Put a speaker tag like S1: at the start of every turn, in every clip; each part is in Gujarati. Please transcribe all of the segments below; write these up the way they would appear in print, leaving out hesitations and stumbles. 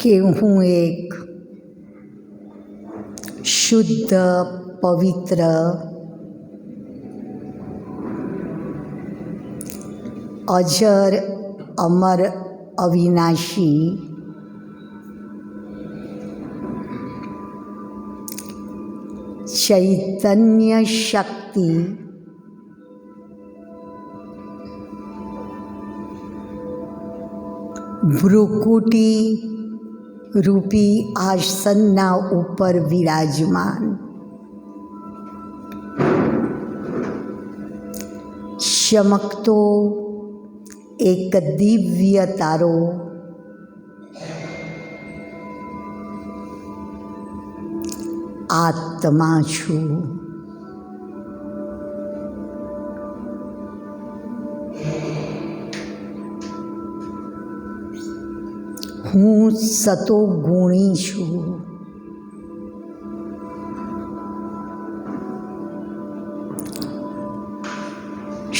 S1: કે હું એક શુદ્ધ, પવિત્ર, અજર, અમર, અવિનાશી ચૈતન્ય શક્તિ ભ્રુકુટી રૂપી આસનના ઉપર વિરાજમાન ચમકતો એક દિવ્ય તારો આત્મા છું. હું સતોગુણી છું.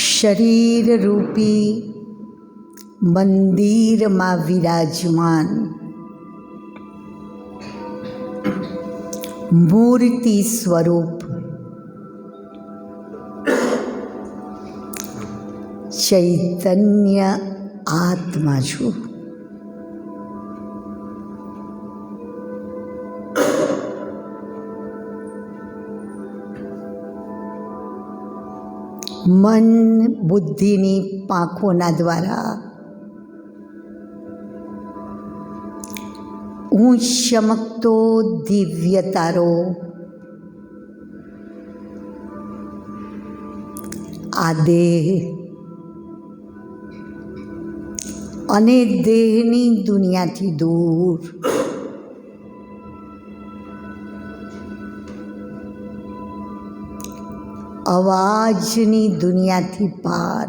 S1: શરીર રૂપી મંદિરમાં વિરાજમાન મૂર્તિ સ્વરૂપ ચૈતન્ય આત્મા છું. મન બુદ્ધિની પાંખોના દ્વારા હું ચમકતો દિવ્ય તારો આ દેહ અને દેહની દુનિયાથી દૂર અવાજની દુનિયાથી પાર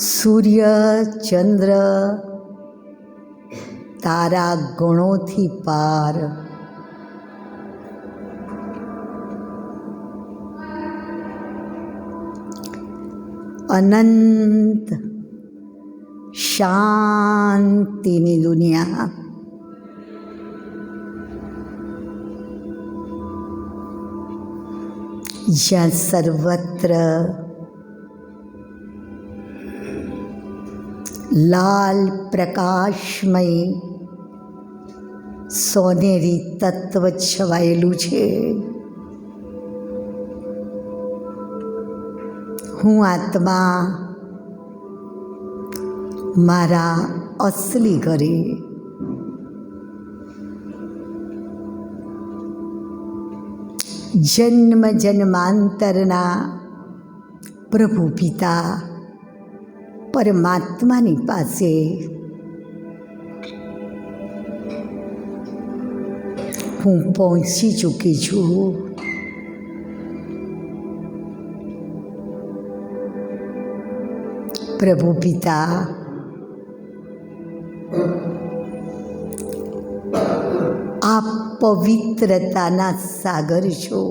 S1: સૂર્ય, ચંદ્ર, તારા ગણોથી પાર અનંત શાંતિની દુનિયા જ્યાં સર્વત્ર લાલ પ્રકાશમય સોનેરી તત્વ છવાયેલું છે. હું આત્મા મારા અસલી ઘરે જન્મ જન્માંતરના પ્રભુ પિતા પરમાત્માની પાસે હું પહોંચી ચૂકી છું. પ્રભુ પિતા આપ પવિત્રતાના સાગર છો.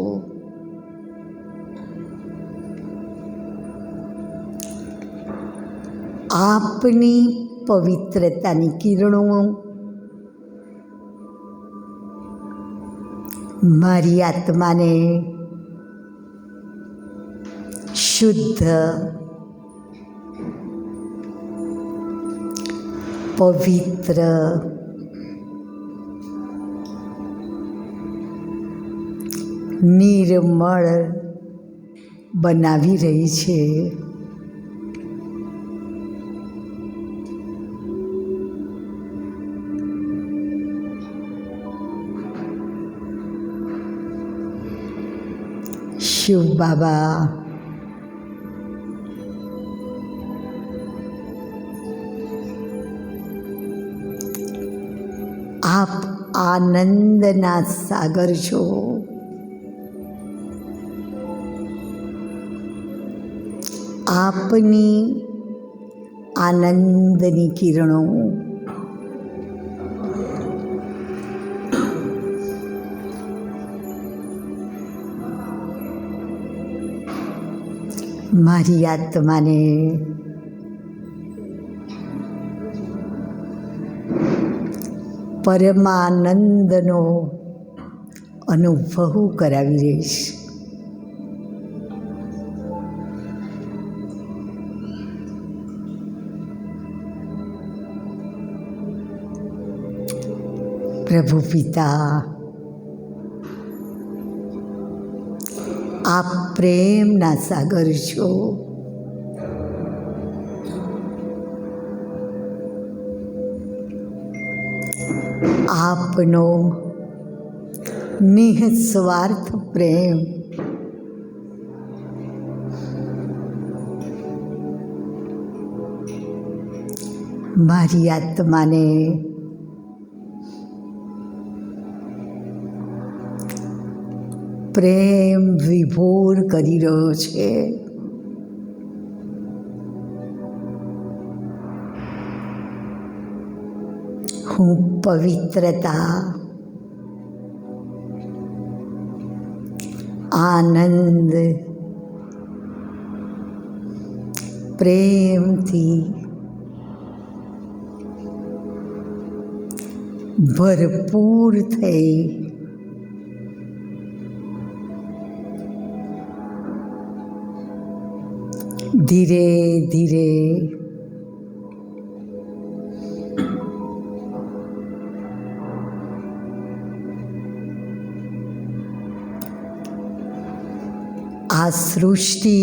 S1: આપની પવિત્રતાની કિરણો મારી આત્માને શુદ્ધ, પવિત્ર, નિર્મળ બનાવી રહી છે. શિવ બાબા આપ આનંદના સાગર છો. આપની આનંદની કિરણો મારી આત્માને પરમાનંદનો અનુભવ કરાવી રહીશ. પ્રભુ પિતા, આપ પ્રેમના સાગર છો. આપનો નિઃસ્વાર્થ પ્રેમ મારી આત્માને પ્રેમ વિભોર કરી રહ્યો છે. હું પવિત્રતા, આનંદ, પ્રેમથી ભરપૂર થઈ ધીરે ધીરે આ સૃષ્ટિ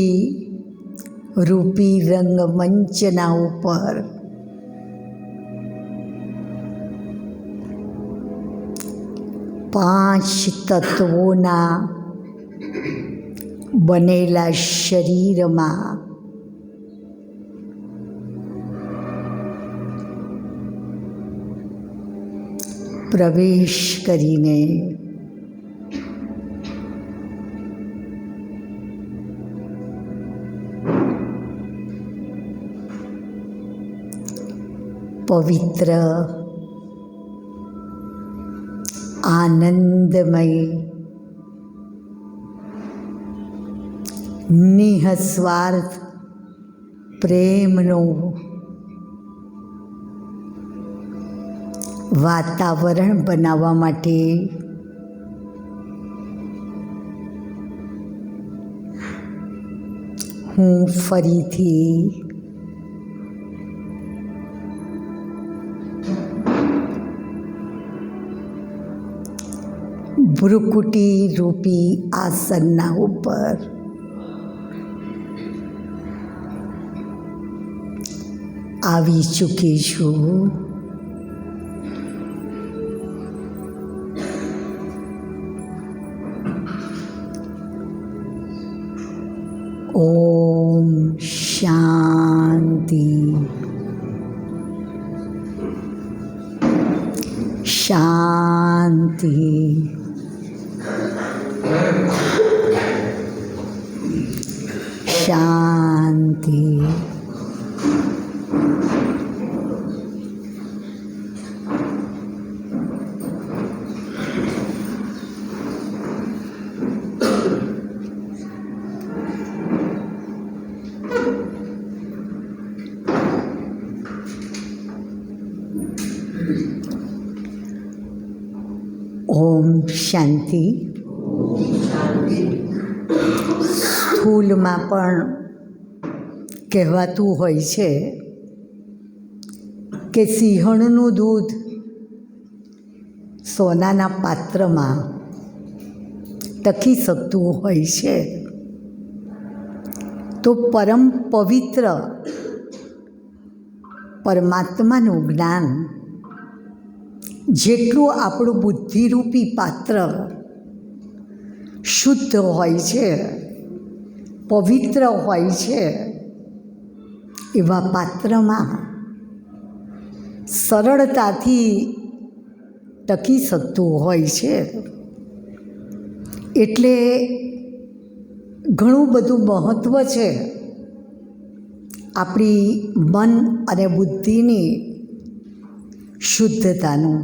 S1: રૂપી રંગમંચના ઉપર પાંચ તત્વોના બનેલા શરીરમાં પ્રવેશ કરીને પવિત્ર, આનંદમય, નિઃસ્વાર્થ પ્રેમનું વાતાવરણ બનાવવા માટે હું ફરીથી ભ્રુકુટી રૂપી આસનના ઉપર આવી ચૂકી છું. ઓમ શાંતિ શાંતિ. શાંતિ. ઓમ શાંતિ. સ્થૂલમાં પણ કહેવાતું હોય છે કે સિંહણનું દૂધ સોનાના પાત્રમાં ટકી શકતું હોય છે, તો પરમ પવિત્ર પરમાત્માનું જ્ઞાન જેટલું આપણું બુદ્ધિરૂપી પાત્ર શુદ્ધ હોય છે, પવિત્ર હોય છે, એવા પાત્રમાં સરળતાથી ટકી શકતું હોય છે. એટલે ઘણું બધું મહત્ત્વ છે આપણી મન અને બુદ્ધિની શુદ્ધતાનું.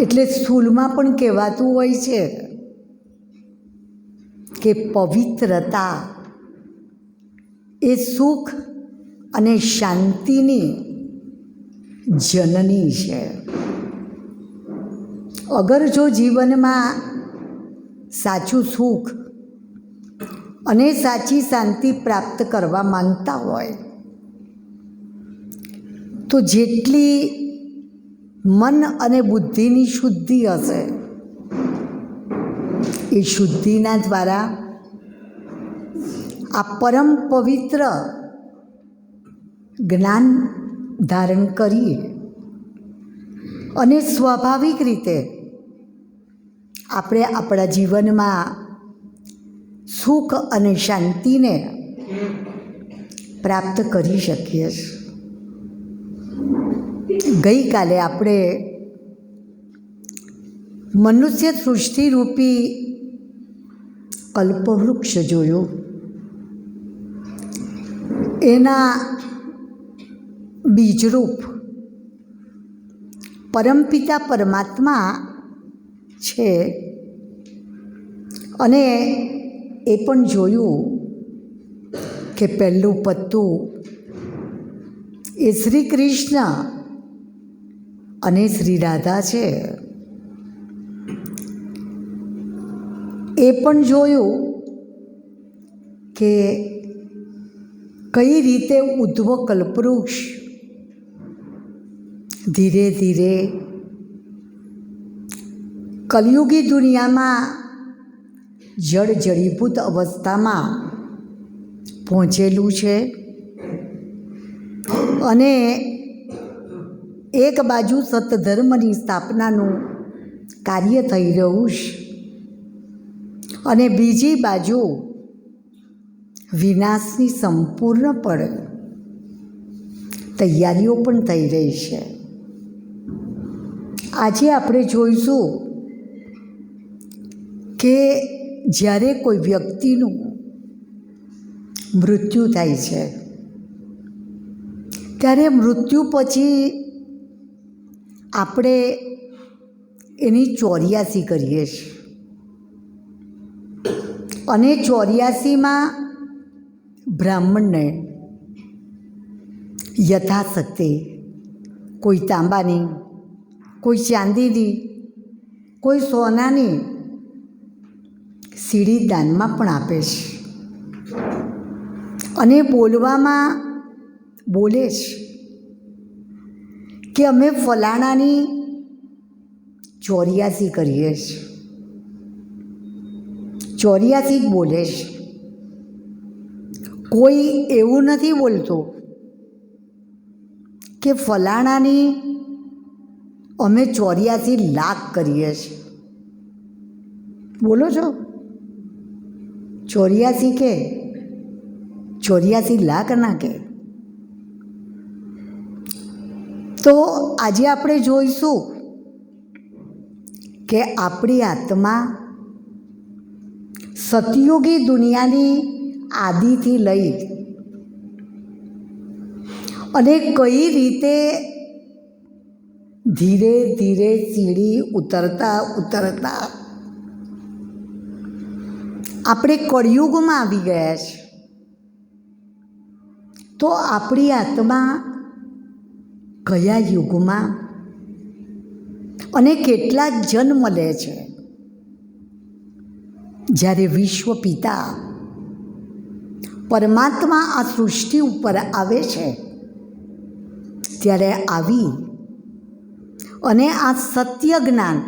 S1: એટલે સ્થૂલમાં પણ કહેવાતું હોય છે કે પવિત્રતા એ સુખ અને શાંતિની જનની છે. અગર જો જીવનમાં સાચું સુખ અને સાચી શાંતિ પ્રાપ્ત કરવા માંગતા હોય તો જેટલી મન અને બુદ્ધિની શુદ્ધિ હશે એ શુદ્ધિના દ્વારા આ પરમ પવિત્ર જ્ઞાન ધારણ કરીએ અને સ્વાભાવિક રીતે આપણે આપણા જીવનમાં સુખ અને શાંતિને પ્રાપ્ત કરી શકીએ છીએ. ગઈકાલે આપણે મનુષ્ય સૃષ્ટિરૂપી કલ્પવૃક્ષ જોયું. એના બીજરૂપ પરમપિતા પરમાત્મા છે અને એ પણ જોયું કે પહેલું પત્તું એ શ્રી કૃષ્ણ અને શ્રી રાધા છે. એ પણ જોયું કે કઈ રીતે ઉદ્ધવ કલ્પવૃક્ષ ધીરે ધીરે કલયુગી દુનિયામાં જળ જડીભૂત અવસ્થામાં પહોંચેલું છે અને એક બાજુ સતધર્મની સ્થાપનાનું કાર્ય થઈ રહ્યું છે અને બીજી બાજુ વિનાશની સંપૂર્ણપણે તૈયારીઓ પણ થઈ રહી છે. આજે આપણે જોઈશું કે જ્યારે કોઈ વ્યક્તિનું મૃત્યુ થાય છે ત્યારે મૃત્યુ પછી આપણે એની 84 કરીએ છીએ અને 84માં બ્રાહ્મણને યથાશક્તિ કોઈ તાંબાની, કોઈ ચાંદીની, કોઈ સોનાની સીડી દાનમાં પણ આપે છે અને બોલવામાં બોલે છે કે અમે ફલાણાની 84 કરીએ છીએ. 84 જ બોલે છે. કોઈ એવું નથી બોલતું કે ફલાણાની અમે 84 લાખ કરીએ છીએ. બોલો છો? 84 કે 84 લાખ ના કે. તો આજે આપણે જોઈશું કે આપણી આત્મા સતયુગી દુનિયાની આદિથી લઈ અને કઈ રીતે ધીરે ધીરે સીડી ઉતરતા ઉતરતા આપણે કળિયુગમાં આવી ગયા છે. તો આપણી આત્મા કયા યુગમાં અને કેટલા જન્મ લે છે? જ્યારે વિશ્વ પિતા પરમાત્મા આ સૃષ્ટિ ઉપર આવે છે ત્યારે આવી અને આ સત્ય જ્ઞાન,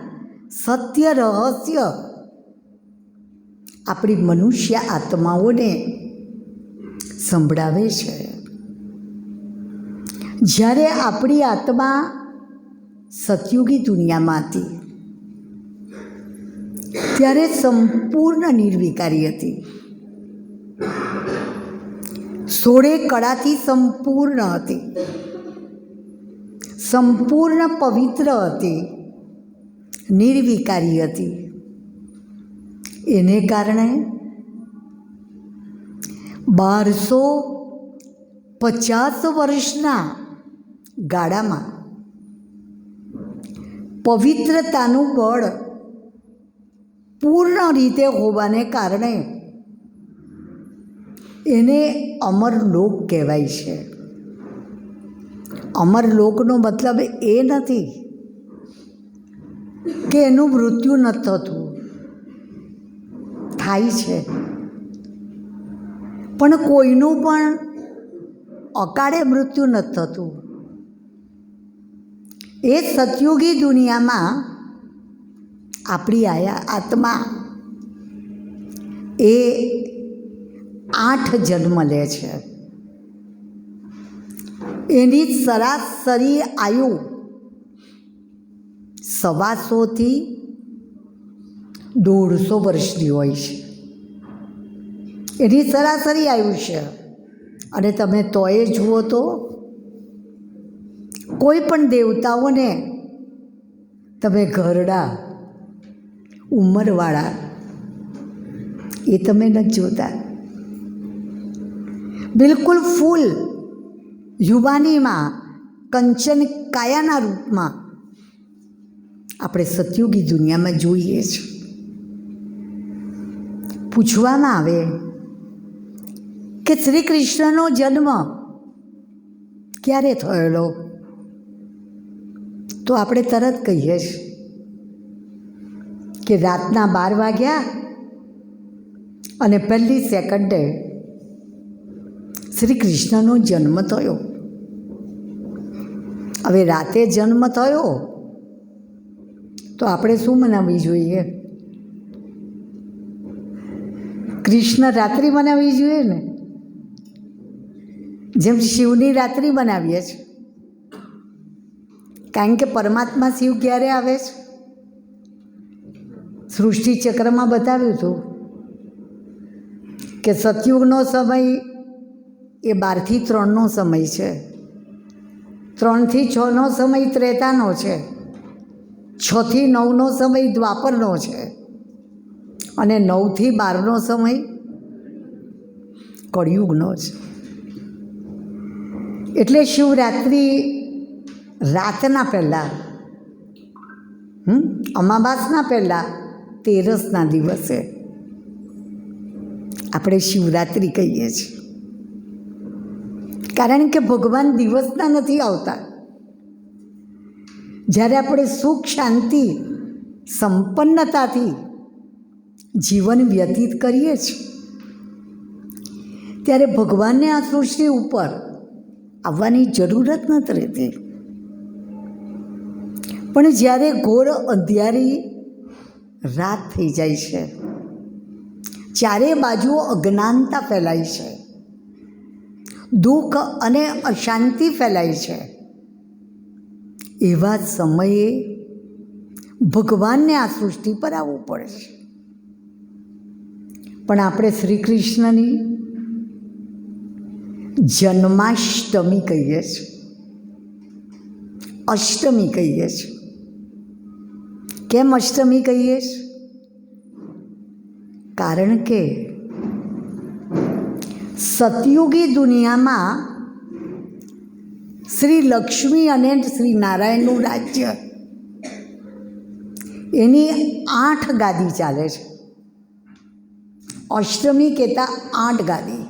S1: સત્ય રહસ્ય આપણી મનુષ્ય આત્માઓને સંભળાવે છે. જ્યારે આપણી આત્મા સતયુગી દુનિયામાં હતી ત્યારે સંપૂર્ણ નિર્વિકારી હતી. 16 કળાથી સંપૂર્ણ હતી, સંપૂર્ણ પવિત્ર હતી, નિર્વિકારી હતી. એને કારણે 1250 વર્ષના ગાળામાં પવિત્રતાનું બળ પૂર્ણ રીતે હોવાને કારણે એને અમરલોક કહેવાય છે. અમરલોકનો મતલબ એ નથી કે એનું મૃત્યુ નથી થતું, થાય છે, પણ કોઈનું પણ અકાળે મૃત્યુ નથી થતું. એ સતયુગી દુનિયામાં આપણી આત્મા એ 8 જન્મ લે છે. એની સરાસરી આયુ 125 થી 150 વર્ષની હોય છે. એની સરાસરી આયુષ્ય. અને તમે તોય જુઓ તો કોઈ પણ દેવતાઓને તમે ઘરડા ઉંમરવાળા એ તમે નથી જોતા. બિલકુલ ફૂલ યુવાનીમાં કંચન કાયાના રૂપમાં આપણે સતયુગી દુનિયામાં જોઈએ છીએ. પૂછવામાં આવે કે શ્રી કૃષ્ણનો જન્મ ક્યારે થયેલો, તો આપણે તરત કહીએ છીએ કે રાતના 12 વાગ્યા અને 1 સેકન્ડે શ્રી કૃષ્ણનો જન્મ થયો. હવે રાતે જન્મ થયો તો આપણે શું મનાવવી જોઈએ? કૃષ્ણ રાત્રિ મનાવવી જોઈએ ને, જેમ શિવની રાત્રિ મનાવીએ છીએ. કારણ કે પરમાત્મા શિવ ક્યારે આવે છે? સૃષ્ટિ ચક્રમાં બતાવ્યું હતું કે સતયુગનો સમય એ 12 થી 3નો સમય છે, 3 થી 6નો સમય ત્રેતાનો છે, 6 થી 9નો સમય દ્વાપરનો છે, અને 9 થી 12નો સમય કળિયુગનો છે. એટલે શિવરાત્રિ રાતના પહેલાં, અમાવાસના પહેલાં 13ના દિવસે આપણે શિવરાત્રિ કહીએ છીએ. કારણ કે ભગવાન દિવસના નથી આવતા. જ્યારે આપણે સુખ શાંતિ સંપન્નતાથી જીવન વ્યતીત કરીએ છીએ ત્યારે ભગવાનને આ સૃષ્ટિ ઉપર આવવાની જરૂરત નથી રહેતી. પણ જ્યારે ઘોર અંધિયારી રાત થઈ જાય છે, ચારે બાજુ અજ્ઞાનતા ફેલાય છે, દુઃખ અને અશાંતિ ફેલાય છે, એવા સમયે ભગવાનને આ સૃષ્ટિ પર આવવું પડે છે. પણ આપણે શ્રી કૃષ્ણની જન્માષ્ટમી કહીએ છીએ, અષ્ટમી કહીએ છીએ. કેમ અષ્ટમી કહીએ છીએ? કારણ કે સતયુગી દુનિયામાં શ્રી લક્ષ્મી અને શ્રી નારાયણનું રાજ્ય, એની 8 ગાદી ચાલે છે. અષ્ટમી કહેતા 8 ગાદી.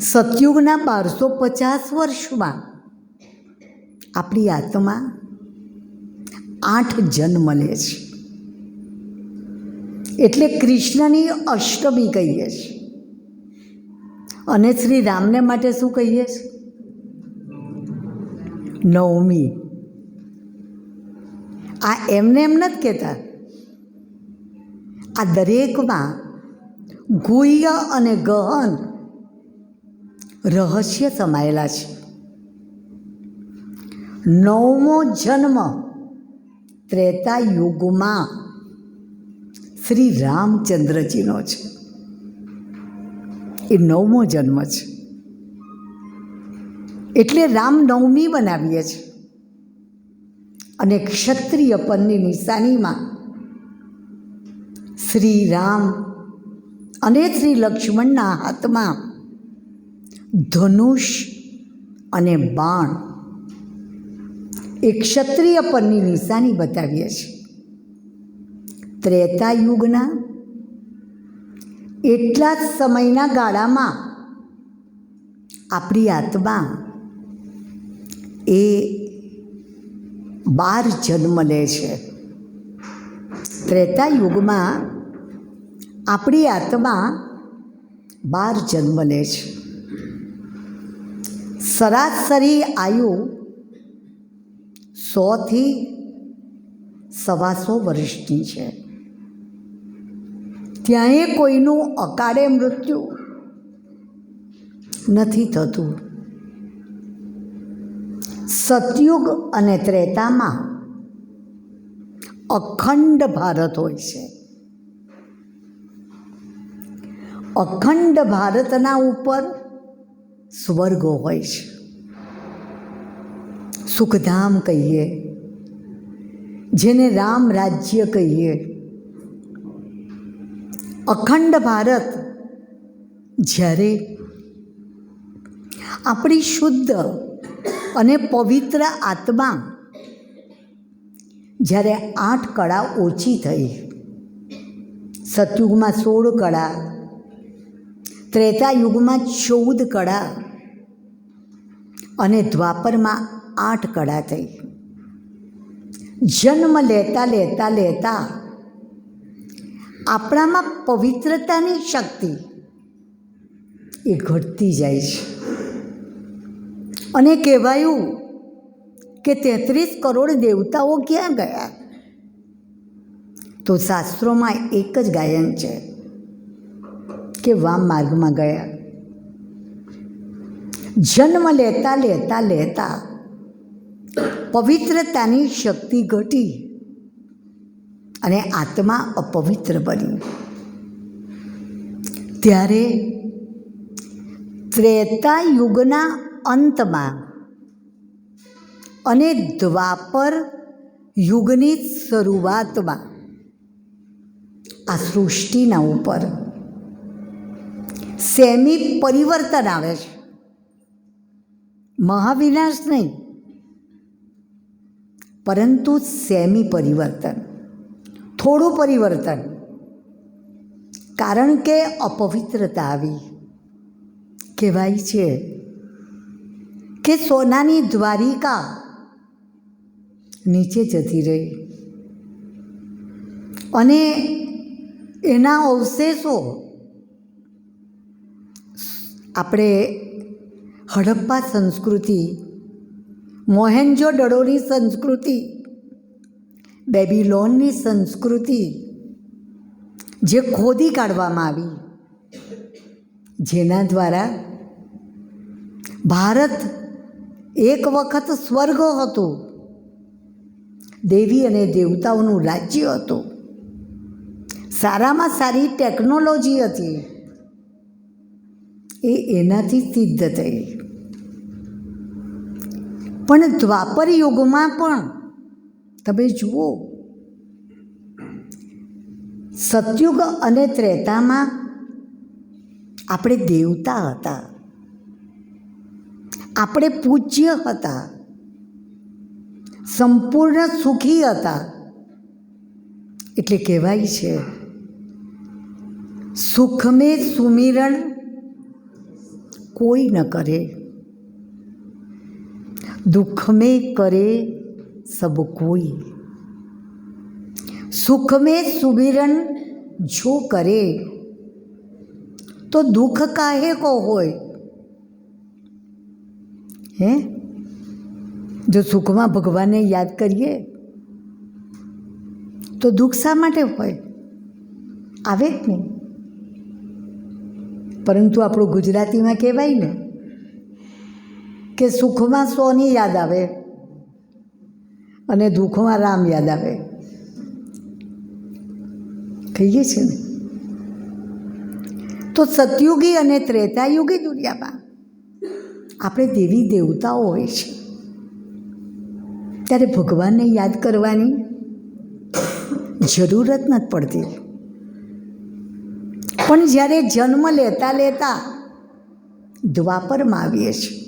S1: સતયુગના 1250 વર્ષમાં આપણી આત્મા 8 જન્મ લે છે. એટલે કૃષ્ણની અષ્ટમી કહીએ છીએ. અને શ્રી રામને માટે શું કહીએ છીએ? નવમી. આ એમને એમ નથી કહેતા. આ દરેકમાં ગુહ્ય અને ગહન રહસ્ય સમાયેલા છે. 9મો જન્મ ત્રેતા યુગમાં શ્રી રામચંદ્રજીનો છે. એ 9મો જન્મ છે. એટલે રામનવમી બનાવીએ છીએ. અને ક્ષત્રિય પરની નિશાનીમાં શ્રી રામ અને શ્રી લક્ષ્મણના હાથમાં ધનુષ અને બાણ, એ ક્ષત્રિય પરની નિશાની બતાવીએ છીએ. ત્રેતા યુગના એટલા જ સમયના ગાળામાં આપણી આત્મા એ 12 જન્મ લે છે. ત્રેતા યુગમાં આપણી આત્મા 12 જન્મ લે છે. સરાસરી આયુ 100 થી 125 વર્ષની છે. ત્યાંય કોઈનું અકાળે મૃત્યુ નથી થતું. સતયુગ અને ત્રેતામાં અખંડ ભારત હોય છે. અખંડ ભારતના ઉપર સ્વર્ગ હોય છે. સુખધામ કહીએ, જેને રામ રાજ્ય કહીએ. અખંડ ભારત જ્યારે આપણી શુદ્ધ અને પવિત્ર આત્મા જ્યારે 8 કળા ઓછી થઈ, સતયુગમાં 16 કળા, ત્રેતા યુગમાં 14 કળા અને દ્વાપરમાં 8 કળા થઈ. જન્મ લેતા લેતા લેતા આપણામાં પવિત્રતાની શક્તિ એ ઘટતી જાય છે. અને કહેવાયું કે 33 કરોડ દેવતાઓ ક્યાં ગયા? તો શાસ્ત્રોમાં એક જ ગાયન છે કે વામ માર્ગમાં ગયા. જન્મ લેતા લેતા લેતા પવિત્રતાની શક્તિ ઘટી અને આત્મા અપવિત્ર બની. ત્યારે ત્રેતા યુગના અંતમાં અને દ્વાપર યુગની શરૂઆતમાં આ સૃષ્ટિના ઉપર સેમી પરિવર્તન આવે છે. મહાવિનાશ નહીં, પરંતુ સેમી પરિવર્તન, થોડું પરિવર્તન. કારણ કે અપવિત્રતા આવી. કહેવાય છે કે સોનાની દ્વારિકા નીચે જતી રહી અને એના અવશેષો આપણે હડપ્પા સંસ્કૃતિ, મોહેન્જો દડોની સંસ્કૃતિ, બેબીલોનની સંસ્કૃતિ જે ખોદી કાઢવામાં આવી, જેના દ્વારા ભારત એક વખત સ્વર્ગ હતું, દેવી અને દેવતાઓનું રાજ્ય હતું, સારામાં સારી ટેકનોલોજી હતી, એ એનાથી સિદ્ધ થઈ. પણ દ્વાપર યુગમાં પણ તમે જુઓ, સતયુગ અને ત્રેતામાં આપણે દેવતા હતા, આપણે પૂજ્ય હતા, સંપૂર્ણ સુખી હતા. એટલે કહેવાય છે સુખ મેં સુમિરણ કોઈ ન કરે, दुख में करे सब कोई. सुख में सुमिरन जो करे तो दुख काहे को होय? है जो सुख में भगवान ने याद करिए तो दुख शा माटे होय? आवे ज नहीं. परंतु આપણું ગુજરાતીમાં કહેવાય ને કે સુખમાં સોની યાદ આવે અને દુઃખમાં રામ યાદ આવે. કહીએ છે ને. તો સતયુગી અને ત્રેતાયુગી દુનિયામાં આપણે દેવી દેવતાઓ હોય છે, ત્યારે ભગવાનને યાદ કરવાની જરૂરત નથી પડતી. પણ જ્યારે જન્મ લેતા લેતા દ્વાપરમાં આવીએ છીએ,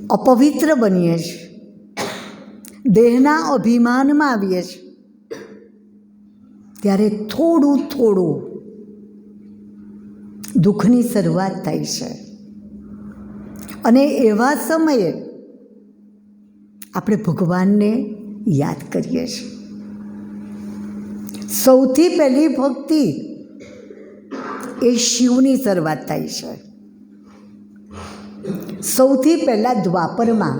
S1: અપવિત્ર બનીએ છીએ, દેહના અભિમાનમાં આવીએ છીએ, ત્યારે થોડું થોડું દુઃખની શરૂઆત થાય છે. અને એવા સમયે આપણે ભગવાનને યાદ કરીએ છીએ. સૌથી પહેલી ભક્તિ એ શિવની શરૂઆત થાય છે. સૌથી પહેલાં દ્વાપરમાં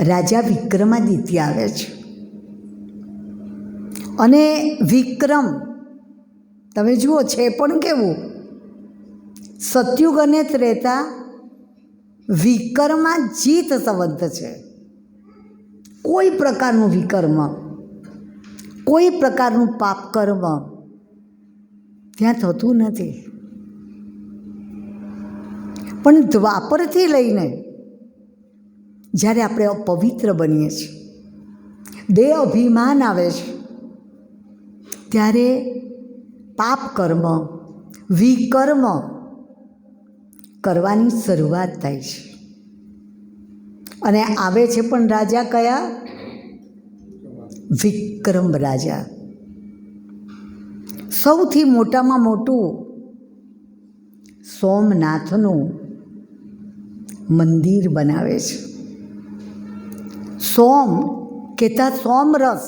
S1: રાજા વિક્રમાદિત્ય આવે છે. અને વિક્રમ તમે જુઓ છે પણ કેવું, સતયુગ અને ત્રેતા વિકર્મા જીત સંવંત છે. કોઈ પ્રકારનું વિકર્મ, કોઈ પ્રકારનું પાપ કર્મ ત્યાં થતું નથી. પણ દ્વાપરથી લઈને જ્યારે આપણે અપવિત્ર બનીએ છીએ, દેહ અભિમાન આવે છે, ત્યારે પાપ કર્મ, વિકર્મ કરવાની શરૂઆત થાય છે. અને આવે છે પણ રાજા કયા? વિક્રમ રાજા. સૌથી મોટામાં મોટું સોમનાથનું મંદિર બનાવે છે. સોમ કહેતા સોમરસ,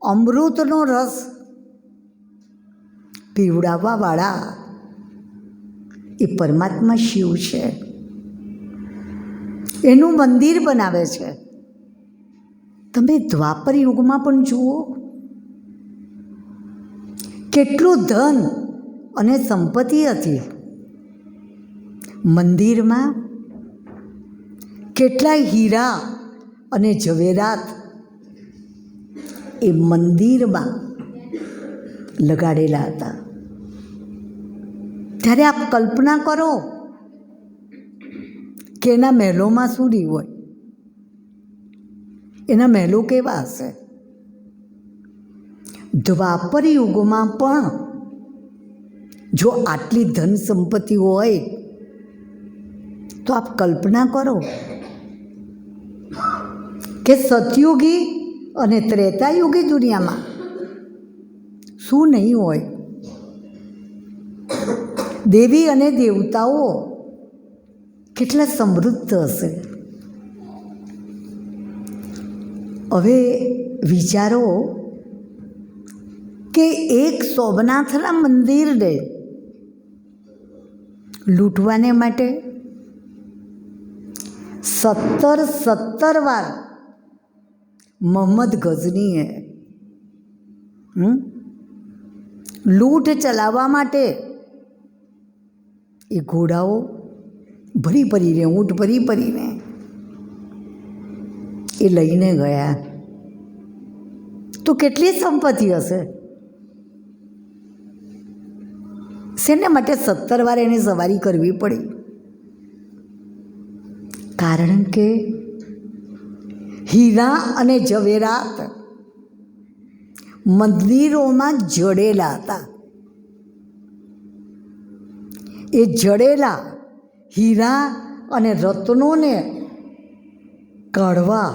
S1: અમૃતનો રસ પીવડાવવાવાળા એ પરમાત્મા શિવ છે. એનું મંદિર બનાવે છે. તમે દ્વાપર યુગમાં પણ જુઓ, કેટલું ધન અને સંપત્તિ હતી. મંદિરમાં કેટલાય હીરા અને ઝવેરાત એ મંદિરમાં લગાડેલા હતા. ત્યારે આપ કલ્પના કરો કે એના મહેલોમાં શું નહીં હોય, એના મહેલો કેવા હશે. દ્વાપર યુગમાં પણ જો આટલી ધન સંપત્તિ હોય તો આપ કલ્પના કરો કે સતયુગી અને ત્રેતાયુગી દુનિયામાં શું નહીં હોય. દેવી અને દેવતાઓ કેટલા સમૃદ્ધ હશે. હવે વિચારો કે એક સોમનાથના મંદિરને લૂંટવાને માટે 17 વાર મોહમ્મદ ગઝનીએ લૂંટ ચલાવવા માટે એ ઘોડાઓ ભરી ભરીને, ઊંટ ભરી ભરીને એ લઈને ગયા. તો કેટલી સંપત્તિ હશે. શેને માટે 17 વાર એને સવારી કરવી પડી? કારણ કે હીરા અને ઝવેરાત મંદિરોમાં જડેલા હતા. એ જડેલા હીરા અને રત્નોને કાઢવા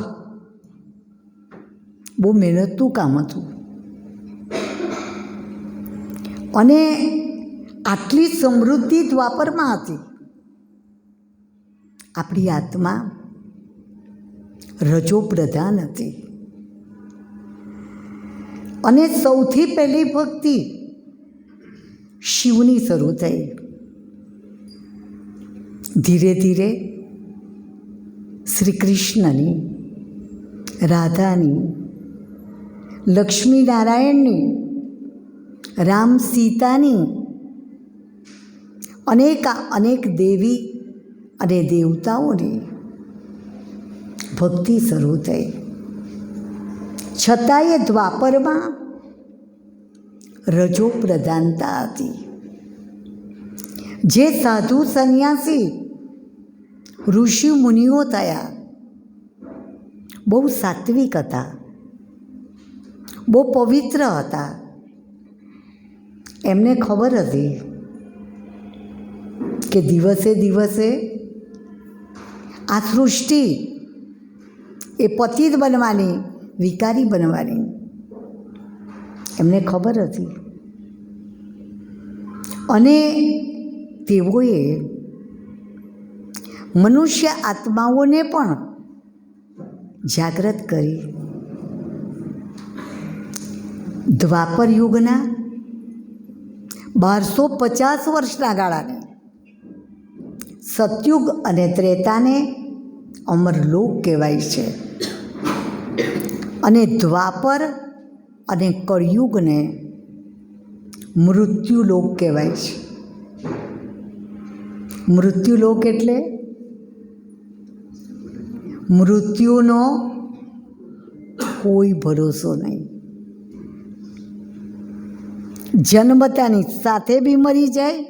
S1: બહુ મહેનતનું કામ હતું. અને આટલી સમૃદ્ધિ દ્વાપરમાં હતી. આપણી આત્મા રજો પ્રધાન હતી. અને સૌથી પહેલી ભક્તિ શિવની શરૂ થઈ. ધીરે ધીરે શ્રી કૃષ્ણની, રાધાની, લક્ષ્મી નારાયણની, રામ સીતાની, અનેક દેવી અને દેવતાઓની ભક્તિ શરૂ થઈ. છતાંય દ્વાપરમાં રજો પ્રધાનતા હતી. જે સાધુ સંન્યાસી ઋષિ મુનિઓ થયા બહુ સાત્વિક હતા, બહુ પવિત્ર હતા. એમને ખબર હતી કે દિવસે દિવસે આ સૃષ્ટિ એ પતિત બનવાની, વિકારી બનવાની એમને ખબર હતી. અને તેઓએ મનુષ્ય આત્માઓને પણ જાગૃત કરી. દ્વાપર યુગના 1250 વર્ષના ગાળાને, સતયુગ અને ત્રેતાને અમરલોક કહેવાય છે, અને દ્વાપર અને કળિયુગને મૃત્યુલોક કહેવાય છે. મૃત્યુલોક એટલે મૃત્યુનો કોઈ ભરોસો નહીં. જન્મતાની સાથે બી મરી જાય,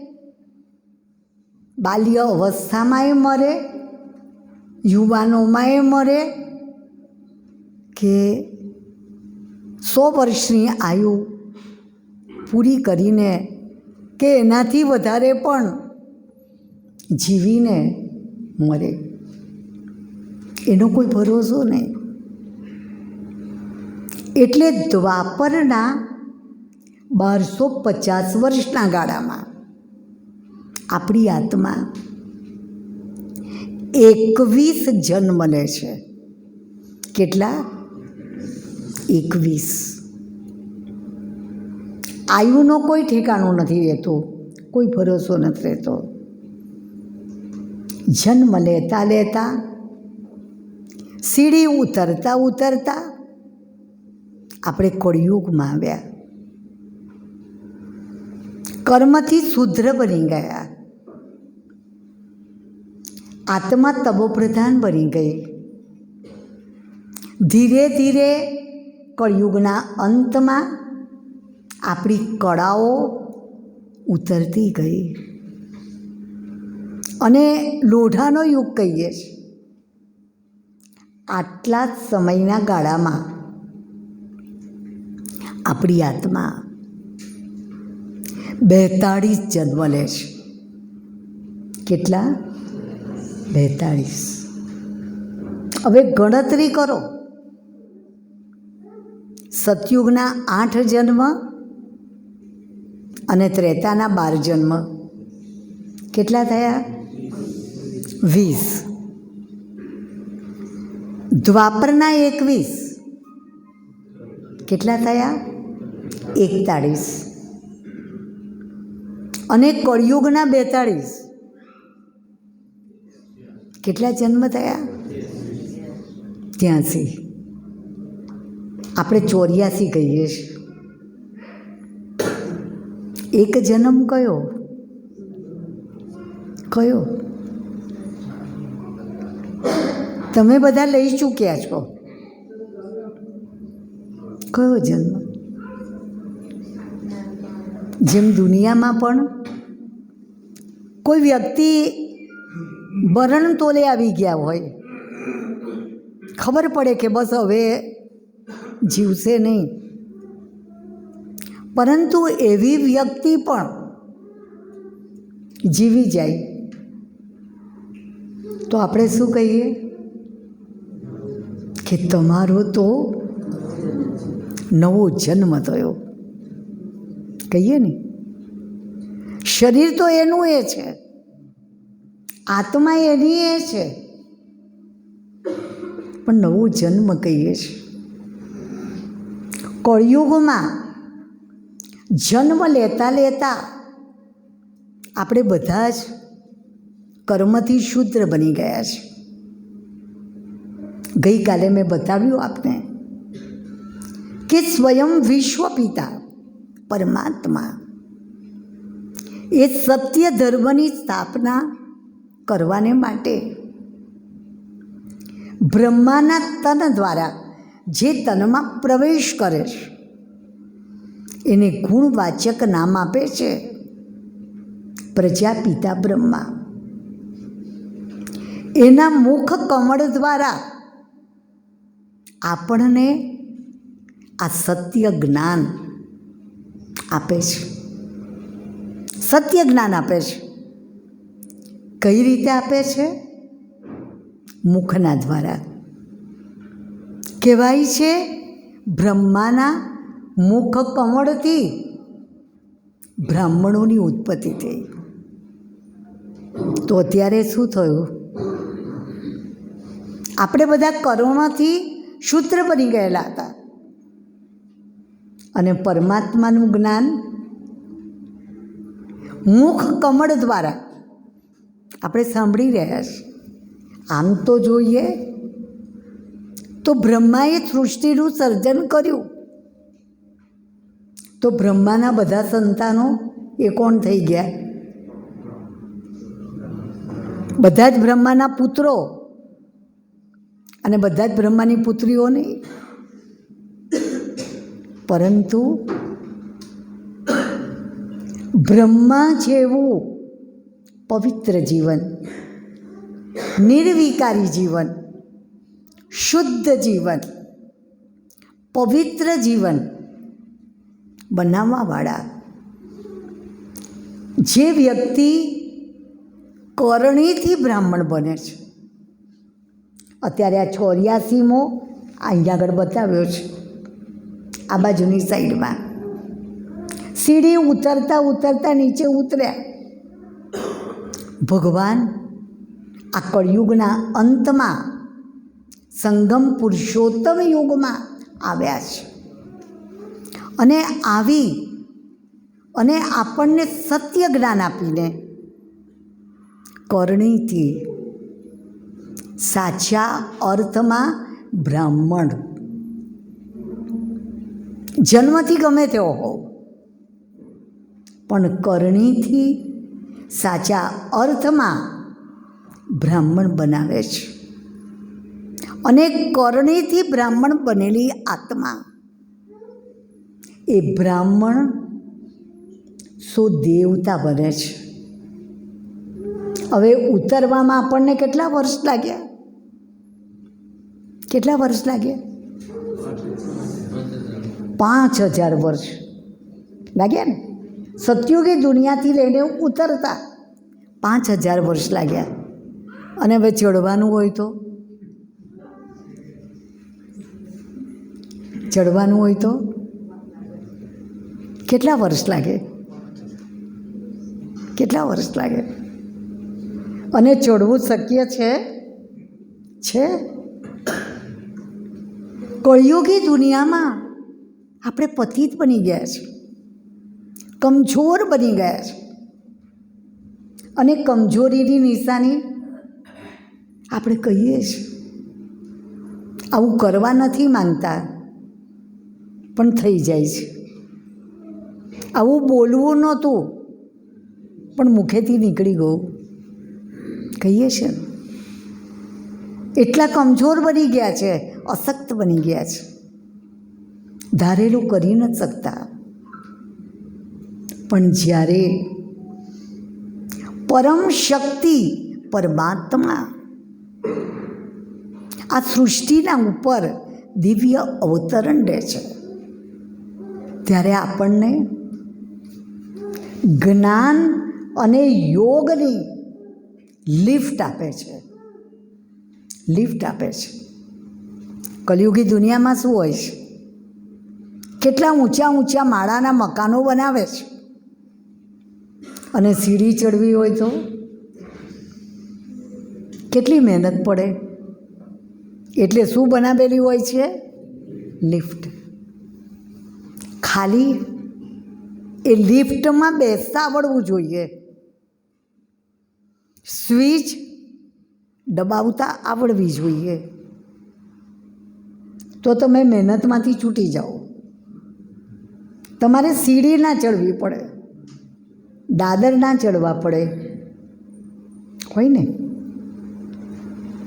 S1: બાલ્ય અવસ્થામાં એ મરે, યુવાનોમાં એ મરે, કે 100 વર્ષની આયુ પૂરી કરીને કે એનાથી વધારે પણ જીવીને મરે, એનો કોઈ ભરોસો નહીં. એટલે દ્વાપરના 1250 વર્ષના ગાળામાં આપણી આત્મા 21 જન્મ લે છે. કેટલા? 21. આયુનો કોઈ ઠેકાણું નથી રહેતો, કોઈ ભરોસો નથી રહેતો. જન્મ લેતા લેતા, સીડી ઉતરતા ઉતરતા આપણે કળિયુગમાં આવ્યા. કર્મથી શુદ્ર બની ગયા, આત્મા તમોપ્રધાન બની ગઈ. ધીરે ધીરે કળિયુગના અંતમાં આપણી કળાઓ ઉતરતી ગઈ અને લોઢાનો યુગ કહીએ છીએ. આટલા જ સમયના ગાળામાં આપણી આત્મા 42 જન્મ લે છે. કેટલા? 42. હવે ગણતરી કરો. સતયુગના 8 જન્મ અને ત્રેતાના 12 જન્મ, કેટલા થયા? 20. દ્વાપરના 21, કેટલા થયા? 41. અને કળિયુગના 42, કેટલા જન્મ થયા? 83. આપણે 84 કહીએ છીએ. એક જન્મ કયો? કયો? તમે બધા લઈ ચૂક્યા છો. કયો જન્મ? જેમ દુનિયામાં પણ કોઈ વ્યક્તિ મરણ તોલે આવી ગયા હોય, ખબર પડે કે બસ હવે જીવશે નહીં, પરંતુ એવી વ્યક્તિ પણ જીવી જાય તો આપણે શું કહીએ? કે તમારો તો નવો જન્મ થયો કહીએ ને. શરીર તો એનું એ છે, આત્મા એની એ છે, પણ નવો જન્મ કહીએ છીએ. કળિયુગમાં જન્મ લેતા લેતા આપણે બધા જ કર્મથી શુદ્ર બની ગયા છે. ગઈકાલે મેં બતાવ્યું આપને કે સ્વયં વિશ્વ પિતા પરમાત્મા એ સત્ય ધર્મની સ્થાપના કરવાને માટે બ્રહ્માના તન દ્વારા જે તનમાં પ્રવેશ કરે છે એને ગુણવાચક નામ આપે છે પ્રજાપિતા બ્રહ્મા. એના મુખ કમળ દ્વારા આપણને આ સત્ય જ્ઞાન આપે છે. સત્ય જ્ઞાન આપે છે. કઈ રીતે આપે છે? મુખના દ્વારા. કહેવાય છે બ્રહ્માના મુખ કમળથી બ્રાહ્મણોની ઉત્પત્તિ થઈ. તો અત્યારે શું થયું? આપણે બધા કર્મથી શૂદ્ર બની ગયેલા હતા અને પરમાત્માનું જ્ઞાન મુખ કમળ દ્વારા આપણે સાંભળી રહ્યા છીએ. આમ તો જોઈએ તો બ્રહ્માએ સૃષ્ટિનું સર્જન કર્યું, તો બ્રહ્માના બધા સંતાનો એ કોણ થઈ ગયા? બધા જ બ્રહ્માના પુત્રો અને બધા જ બ્રહ્માની પુત્રીઓ નહીં. પરંતુ બ્રહ્મા જેવું પવિત્ર જીવન, નિર્વિકારી જીવન, શુદ્ધ જીવન, પવિત્ર જીવન બનાવવાવાળા જે વ્યક્તિ કરણીથી બ્રાહ્મણ બને છે, અત્યારે આ 84મો અહીંયા આગળ બતાવ્યો છે, આ બાજુની સાઈડમાં સીડી ઉતરતા ઉતરતા નીચે ઉતર્યા. ભગવાન આ કળયુગના અંતમાં સંગમ પુરુષોત્તમ યુગમાં આવ્યા છે અને આવી અને આપણને સત્ય જ્ઞાન આપીને કરણીથી સાચા અર્થમાં બ્રાહ્મણ, જન્મથી ગમે તેવો હોવ પણ કરણીથી સાચા અર્થમાં બ્રાહ્મણ બનાવે છે. અને કરણીથી બ્રાહ્મણ બનેલી આત્મા એ બ્રાહ્મણ દેવતા બને છે. હવે ઉતરવામાં આપણને કેટલા વર્ષ લાગ્યા? કેટલા વર્ષ લાગ્યા? 5000 વર્ષ લાગ્યા ને. સતયુગી દુનિયાથી લઈને ઉતરતા 5000 વર્ષ લાગ્યા. અને હવે ચડવાનું હોય તો કેટલા વર્ષ લાગે? કેટલા વર્ષ લાગે? અને ચડવું શક્ય છે? કળિયુગી દુનિયામાં આપણે પતિત બની ગયા છે, કમજોર બની ગયા છે. અને કમજોરીની નિશાની આપણે કહીએ છીએ. આવું કરવા નથી માંગતા પણ થઈ જાય છે. આવું બોલવું નહોતું પણ મુખેથી નીકળી ગયું, કહીએ છીએ. એટલા કમજોર બની ગયા છે, અશક્ત બની ગયા છે, ધારેલું કરી નથી શકતા. પણ જ્યારે પરમ શક્તિ પરમાત્મા આ સૃષ્ટિના ઉપર દિવ્ય અવતરણ લે છે ત્યારે આપણને જ્ઞાન અને યોગની લિફ્ટ આપે છે. કલિયુગી દુનિયામાં શું હોય છે? કેટલા ઊંચા ઊંચા માળાના મકાનો બનાવે છે અને સીડી ચડવી હોય તો કેટલી મહેનત પડે. એટલે શું બનાવેલી હોય છે? લિફ્ટ. ખાલી એ લિફ્ટમાં બેસતા આવડવું જોઈએ, સ્વિચ દબાવતા આવડવી જોઈએ, તો તમે મહેનતમાંથી છૂટી જાઓ. તમારે સીડી ના ચડવી પડે, દાદર ના ચડવા પડે, હોય ને.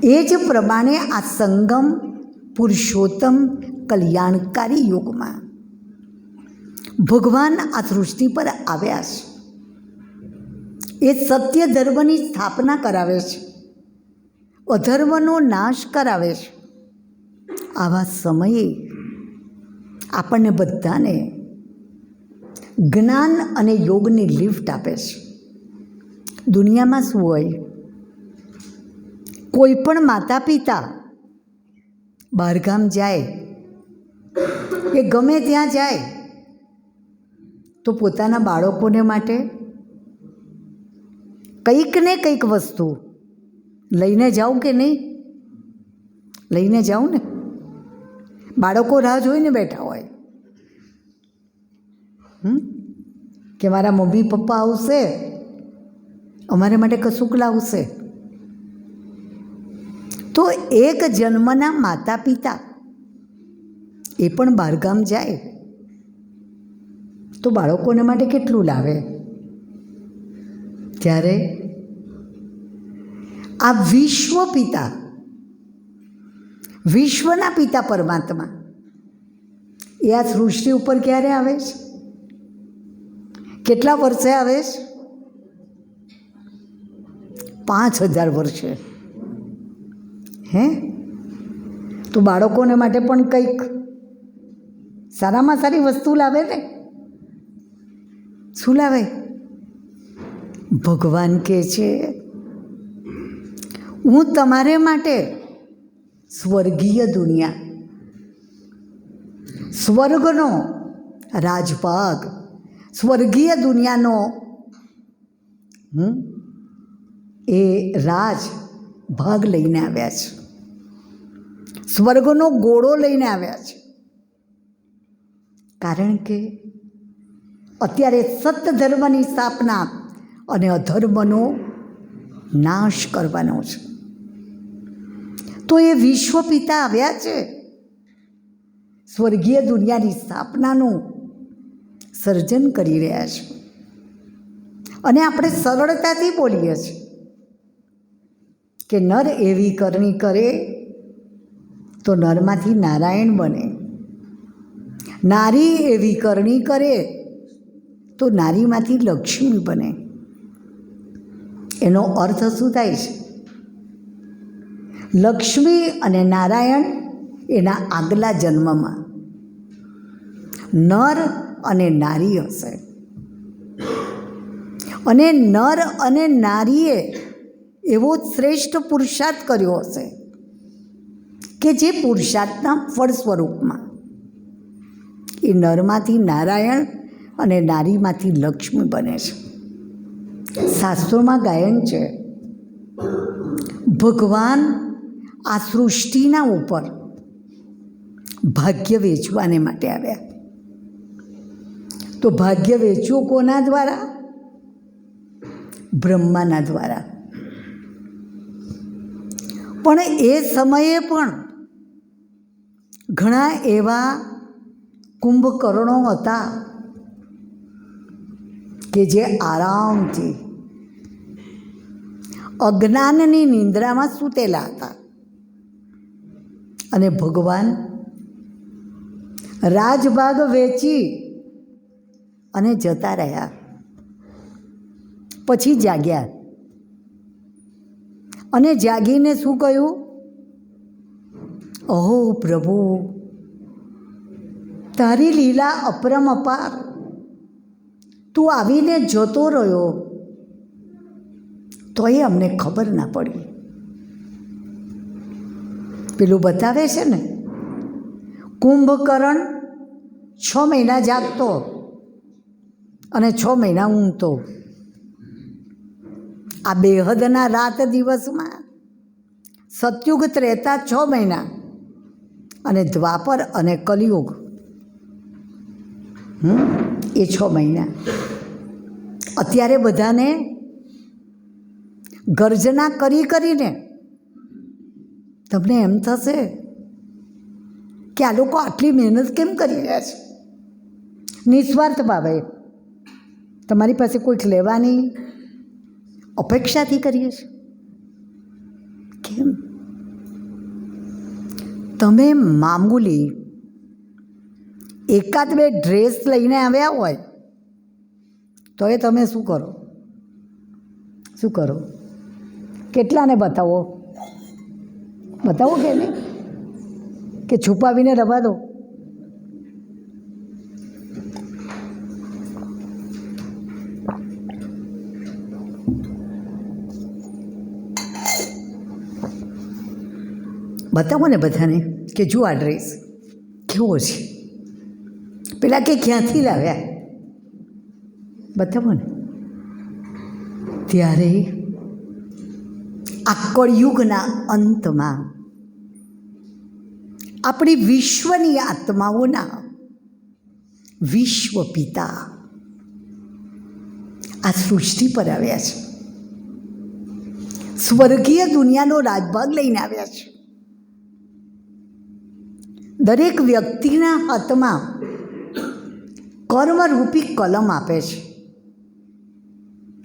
S1: એ જ પ્રમાણે આ સંગમ પુરુષોત્તમ કલ્યાણકારી યુગમાં ભગવાન આ સૃષ્ટિ પર આવ્યા છે. એ સત્ય ધર્મની સ્થાપના કરાવે છે, અધર્મનો નાશ કરાવે છે. આવા સમયે આપણને બધાને જ્ઞાન અને યોગની લિફ્ટ આપે છે. દુનિયામાં શું હોય? કોઈ પણ માતા પિતા બહારગામ જાય કે ગમે ત્યાં જાય તો પોતાના બાળકોને માટે કંઈક ને કંઈક વસ્તુ લઈને જાઉં કે નહીં? લઈને જાઉં ને. બાળકો રાહ જોઈને બેઠા હોય કે મારા મમ્મી પપ્પા આવશે, અમારે માટે કશુંક લાવશે. તો એક જન્મના માતા પિતા એ પણ બહારગામ જાય તો બાળકોને માટે કેટલું લાવે. ત્યારે આ વિશ્વ પિતા, વિશ્વના પિતા પરમાત્મા એ આ સૃષ્ટિ ઉપર ક્યારે આવે છે? કેટલા વર્ષે આવે છે? 5000 વર્ષે. હે? તો બાળકોને માટે પણ કંઈક સારામાં સારી વસ્તુ લાવે ને. શું લાવે? ભગવાન કહે છે હું તમારે માટે સ્વર્ગીય દુનિયા, સ્વર્ગનો રાજભાગ, સ્વર્ગીય દુનિયાનો એ રાજ ભાગ લઈને આવ્યા છે. સ્વર્ગનો ગોળો લઈને આવ્યા છે. કારણ કે અત્યારે સત્ય ધર્મની સ્થાપના અને અધર્મનો નાશ કરવાનો છે. તો એ વિશ્વ પિતા આવ્યા છે સ્વર્ગીય દુનિયાની સ્થાપનાનું સર્જન કરી રહ્યા છે. અને આપણે સરળતાથી બોલીએ છીએ કે નર એવી કરણી કરે તો નરમાંથી નારાયણ બને, નારી એવી કરણી કરે તો નારીમાંથી લક્ષ્મી બને. એનો અર્થ શું થાય છે? લક્ષ્મી અને નારાયણ એના આગલા જન્મમાં નર અને નારી હશે. અને નર અને નારીએ એવો શ્રેષ્ઠ પુરુષાર્થ કર્યો હશે કે જે પુરુષાર્થના ફળ સ્વરૂપમાં એ નરમાંથી નારાયણ અને નારીમાંથી લક્ષ્મી બને છે. શાસ્ત્રોમાં ગાયન છે ભગવાન આ સૃષ્ટિના ઉપર ભાગ્ય વેચવાને માટે આવ્યા. તો ભાગ્ય વેચવું કોના દ્વારા? બ્રહ્માના દ્વારા. પણ એ સમયે પણ ઘણા એવા કુંભકર્ણો હતા કે જે આરામથી અજ્ઞાનની નિંદ્રામાં સૂતેલા હતા. અને ભગવાન રાજભાગ વેચી અને જતા રહ્યા. પછી જાગ્યા અને જાગીને શું કહ્યું? અહો પ્રભુ, તારી લીલા અપરંપાર, તું આવીને જતો રહ્યો તોય અમને ખબર ના પડી. પેલું બતાવે છે ને કુંભકર્ણ 6 મહિના જાગતો અને 6 મહિના ઊંઘતો. આ બેહદના રાત દિવસમાં સતયુગ ત્રેતા 6 મહિના અને દ્વાપર અને કલિયુગ એ 6 મહિના. અત્યારે બધાને ગર્જના કરી કરીને તમને એમ થશે કે આ લોકો આટલી મહેનત કેમ કરી રહ્યા છે? નિસ્વાર્થ ભાવે તમારી પાસે કોઈક લેવાની અપેક્ષાથી કરીએ છીએ. કેમ? તમે મામૂલી એકાદ બે ડ્રેસ લઈને આવ્યા હોય તો એ તમે શું કરો? શું કરો? કેટલાને બતાવો? બતાવો કે નહીં? કે છુપાવીને રવા દો? બતાવો ને બધાને કે જો આ ડ્રેસ કેવો છે. પેલા કે ક્યાંથી લાવ્યા? બતાવો ને. ત્યારે આ કળયુગના અંતમાં આપણી વિશ્વની આત્માઓના વિશ્વ પિતા આ સૃષ્ટિ પર આવ્યા છે. સ્વર્ગીય દુનિયાનો રાજભાગ લઈને આવ્યા છે. દરેક વ્યક્તિના હાથમાં કર્મરૂપી કલમ આપે છે.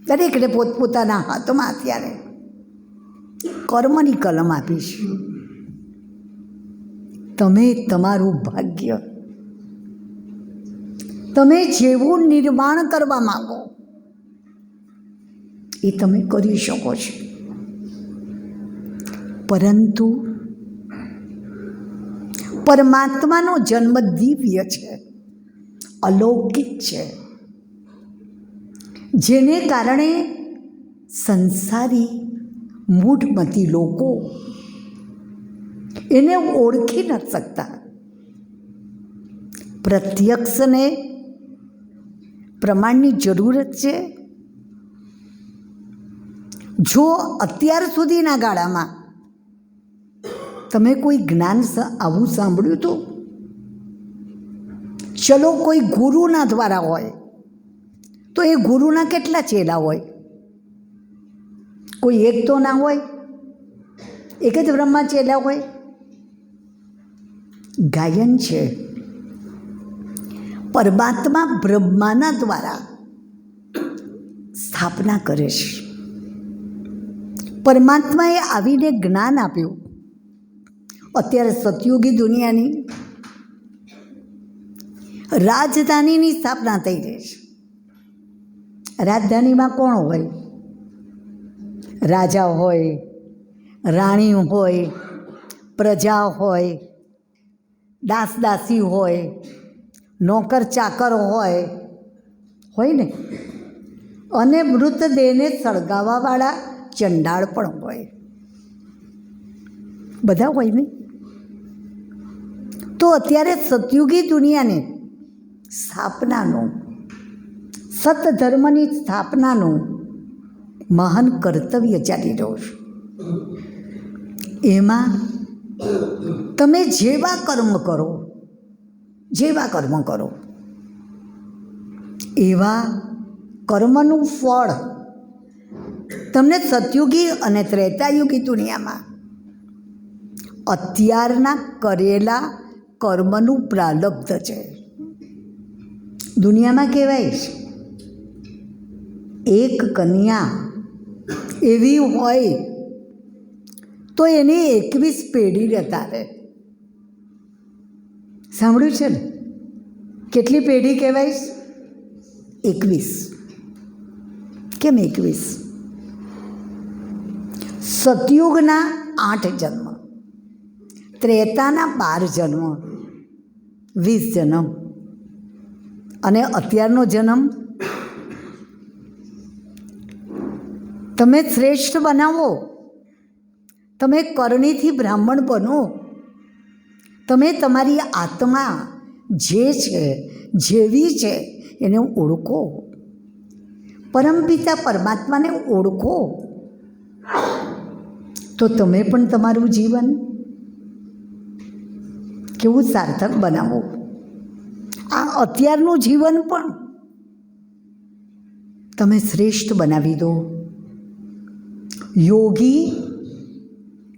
S1: દરેકને પોતપોતાના હાથમાં અત્યારે કર્મની કલમ આપી છે. તમે તમારું ભાગ્ય તમે જેવું નિર્માણ કરવા માંગો એ તમે કરી શકો છો. પરંતુ પરમાત્માનો જન્મ દિવ્ય છે, અલૌકિક છે, જેને કારણે સંસારી મૂઢમતી લોકો એને ઓળખી ન શકતા. પ્રત્યક્ષને પ્રમાણની જરૂરત છે. જો અત્યાર સુધીના ગાળામાં તમે કોઈ જ્ઞાન આવું સાંભળ્યું હતું? ચલો કોઈ ગુરુના દ્વારા હોય તો એ ગુરુના કેટલા ચેલા હોય? કોઈ એક તો ના હોય, એક જ બ્રહ્મા ચેલા હોય. ગાયન છે, પરમાત્મા બ્રહ્માના દ્વારા સ્થાપના કરે છે. પરમાત્માએ આવીને જ્ઞાન આપ્યું. અત્યારે સતયુગી દુનિયાની રાજધાનીની સ્થાપના થઈ રહી છે. રાજધાનીમાં કોણ હોય? રાજા હોય, રાણી હોય, પ્રજા હોય, દાસ દાસી હોય, નોકર ચાકર હોય ને, અને મૃતદેહને સળગાવવાવાળા ચંડાળ પણ હોય. બધા હોય ને. તો અત્યારે સતયુગી દુનિયાને સ્થાપનાનું, સતધર્મની સ્થાપનાનું મહાન કર્તવ્ય ચાલી રહ્યું છે. એમાં તમે જેવા કર્મ કરો એવા કર્મનું ફળ તમને સતયુગી અને ત્રેતાયુગી દુનિયામાં અત્યારના કરેલા કર્મનું પ્રારબ્ધ છે. દુનિયામાં કહેવાય છે, એક કન્યા એવી હોય તો એની 21 પેઢી રહેતા રહે. સાંભળ્યું છે ને? કેટલી પેઢી કહેવાય? 21. કેમ 21? સતયુગના 8 જન્મ, ત્રેતાના 12 જન્મ, 20 જન્મ, અને અત્યારનો જન્મ. તમે શ્રેષ્ઠ બનાવો, તમે કરણીથી બ્રાહ્મણ બનો, તમે તમારી આત્મા જે છે, જેવી છે એને ઓળખો, પરમપિતા પરમાત્માને ઓળખો, તો તમે પણ તમારું જીવન કેવું સાર્થક બનાવો. આ અત્યારનું જીવન પણ તમે શ્રેષ્ઠ બનાવી દો. યોગી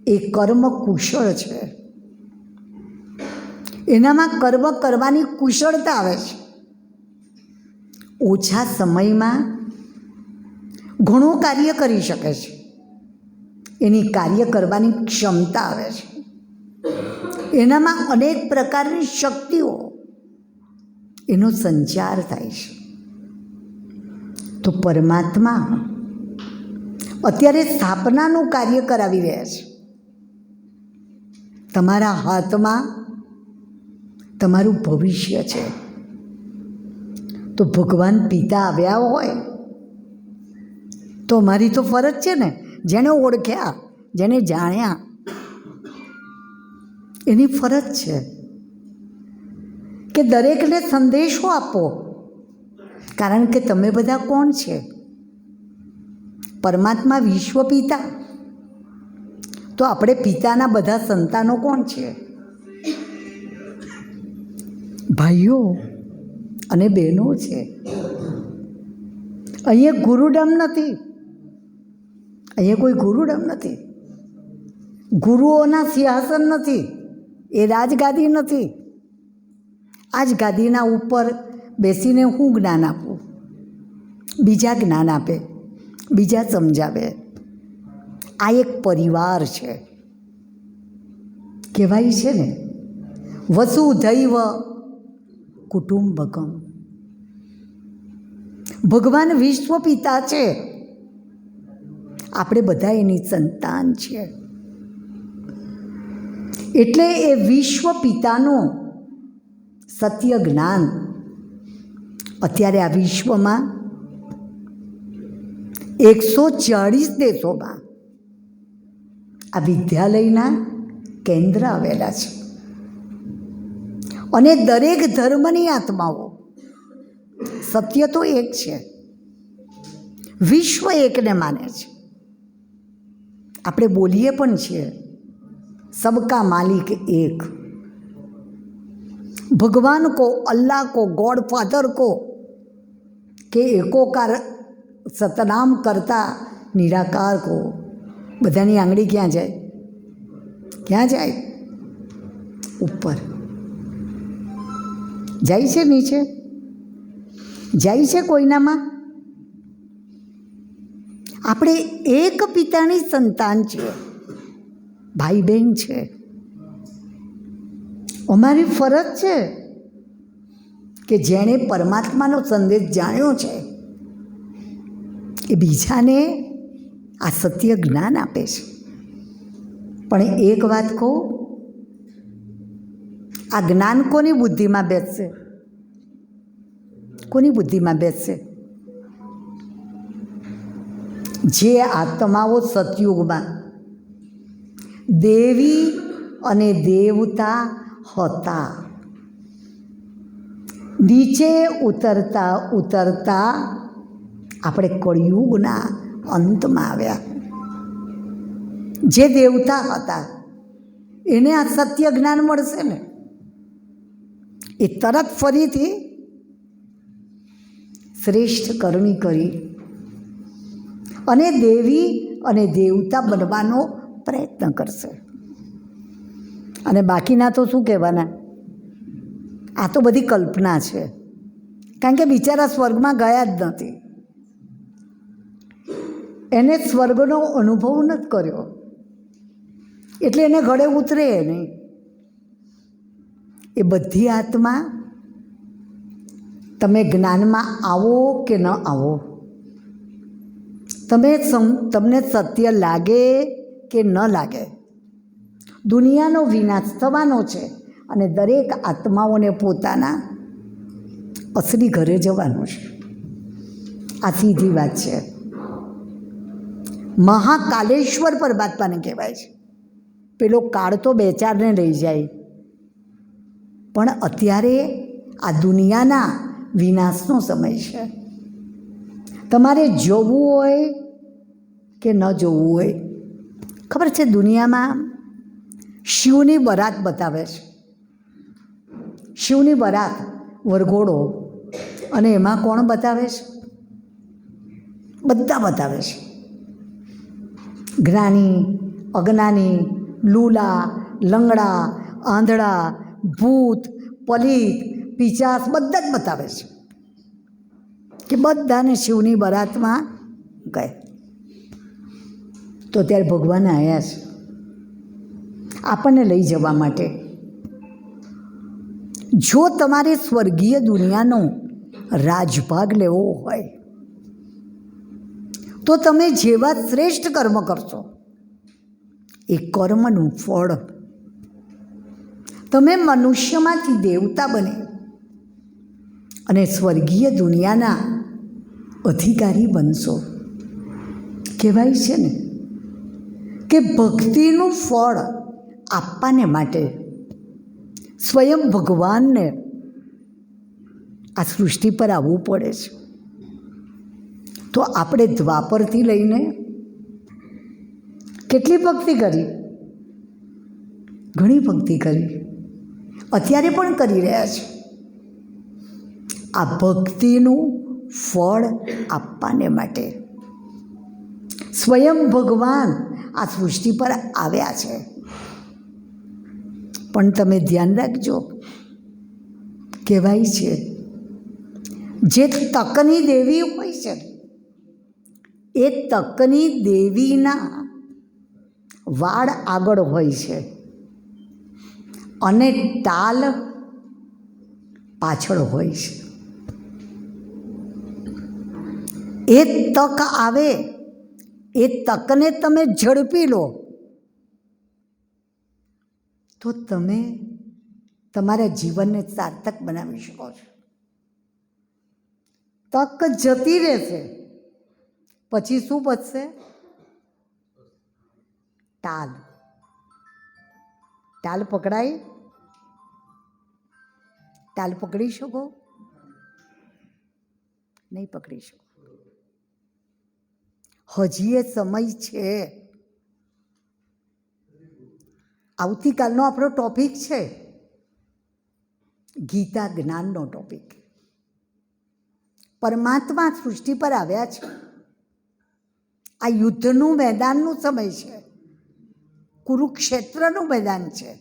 S1: એ કર્મ કુશળ છે. એનામાં કર્મ કરવાની કુશળતા આવે છે. ઓછા સમયમાં ઘણું કાર્ય કરી શકે છે. એની કાર્ય કરવાની ક્ષમતા આવે છે. એનામાં અનેક પ્રકારની શક્તિઓ, એનો સંચાર થાય છે. તો પરમાત્મા અત્યારે સ્થાપનાનું કાર્ય કરાવી રહ્યા છે. તમારા હાથમાં તમારું ભવિષ્ય છે. તો ભગવાન પિતા આવ્યા હોય તો મારી તો ફરજ છે ને, જેને ઓળખ્યા, જેને જાણ્યા, એની ફરજ છે કે દરેકને સંદેશો આપો. કારણ કે તમે બધા કોણ છે? પરમાત્મા વિશ્વ પિતા. તો આપણે પિતાના બધા સંતાનો કોણ છે? ભાઈઓ અને બહેનો છે. અહીંયા ગુરુડમ નથી. અહીંયા કોઈ ગુરુડમ નથી. ગુરુઓના સિંહાસન નથી. એ રાજગાદી નથી. આ જ ગાદીના ઉપર બેસીને હું જ્ઞાન આપું, બીજા જ્ઞાન આપે, બીજા સમજાવે. આ એક પરિવાર છે. કહેવાય છે ને, વસુધૈવ કુટુંબકમ. ભગવાન વિશ્વ પિતા છે. આપણે બધા એની સંતાન છીએ. એટલે એ વિશ્વ પિતાનું સત્ય જ્ઞાન અત્યારે આ વિશ્વમાં 140 દેશોમાં આ વિદ્યાલયના કેન્દ્ર આવેલા છે. અને દરેક ધર્મની આત્માઓ, સત્ય તો એક છે, વિશ્વ એકને માને છે. આપણે બોલીએ પણ છીએ સબકા માલિક એક. भगवान को, अल्लाह को, गॉड फादर को के एकोकार सतनाम करता निराकार को बधानी आंगળી ક્યાં જાય? ક્યાં જાય? ઉપર જાય છે? નીચે જાય છે? કોઈનામાં? આપણે એક પિતાની સંતાન છીએ, ભાઈ બહેન છે. અમારી ફરજ છે કે જેણે પરમાત્માનો સંદેશ જાણ્યો છે એ બીજાને આ સત્ય જ્ઞાન આપે છે. પણ એક વાત કહું, આ જ્ઞાન કોની બુદ્ધિમાં બેસશે? કોની બુદ્ધિમાં બેસશે? જે આત્માઓ સતયુગમાં દેવી અને દેવતા હતા, નીચે ઉતરતા ઉતરતા આપણે કળિયુગના અંતમાં આવ્યા. જે દેવતા હતા એને આ સત્ય જ્ઞાન મળશે ને, એ તરત ફરીથી શ્રેષ્ઠ કરણી કરી અને દેવી અને દેવતા બનવાનો પ્રયત્ન કરશે. અને બાકીના તો શું કહેવાના? આ તો બધી કલ્પના છે. કારણ કે બિચારા સ્વર્ગમાં ગયા જ નથી. એને સ્વર્ગનો અનુભવ નથી કર્યો, એટલે એને ગળે ઉતરે નહીં. એ બધી આત્મા તમે જ્ઞાનમાં આવો કે ન આવો, તમને સત્ય લાગે કે ન લાગે, દુનિયાનો વિનાશ થવાનો છે અને દરેક આત્માઓને પોતાના અસલી ઘરે જવાનું છે. આ સીધી વાત છે. મહાકાલેશ્વર પરમાત્માને કહેવાય છે. પેલો કાળ તો બે ચારને લઈ જાય, પણ અત્યારે આ દુનિયાના વિનાશનો સમય છે. તમારે જોવું હોય કે ન જોવું હોય, ખબર છે દુનિયામાં શિવની બરાત બતાવે છે. શિવની બરાત, વરઘોડો, અને એમાં કોણ બતાવે છે? બધા બતાવે છે. જ્ઞાની, અજ્ઞાની, લૂલા, લંગડા, આંધળા, ભૂત, પલિત, પિચાસ, બધા જ બતાવે છે કે બધાને શિવની બરાતમાં ગયા. તો ત્યારે ભગવાન આવ્યા છે આપણને લઈ જવા માટે. જો તમારે સ્વર્ગીય દુનિયાનો રાજભાગ લેવો હોય તો તમે જેવા શ્રેષ્ઠ કર્મ કરશો એ કર્મનું ફળ, તમે મનુષ્યમાંથી દેવતા બને અને સ્વર્ગીય દુનિયાના અધિકારી બનશો. કહેવાય છે ને કે ભક્તિનું ફળ આપવાને માટે સ્વયં ભગવાનને આ સૃષ્ટિ પર આવવું પડે છે. તો આપણે દ્વાપરથી લઈને કેટલી ભક્તિ કરી? ઘણી ભક્તિ કરી, અત્યારે પણ કરી રહ્યા છે. આ ભક્તિનું ફળ આપવાને માટે સ્વયં ભગવાન આ સૃષ્ટિ પર આવ્યા છે. પણ તમે ધ્યાન રાખજો, કહેવાય છે જે તકની દેવી હોય છે એ તકની દેવીના વાળ આગળ હોય છે અને ટાલ પાછળ હોય છે. એ તક આવે, એ તકને તમે ઝડપી લો તો તમે તમારા જીવનને સાર્થક બનાવી શકો છો. તક જતી રહેશે પછી શું બચશે? ટાલ. ટાલ પકડાય? ટાલ પકડી શકો? નહીં પકડી શકો. હજી એ સમય છે. આવતીકાલનો આપણો ટોપિક છે ગીતા જ્ઞાનનો ટોપિક. પરમાત્મા સૃષ્ટિ પર આવ્યા છે. આ યુદ્ધનું મેદાનનું સમય છે, કુરુક્ષેત્રનું મેદાન છે.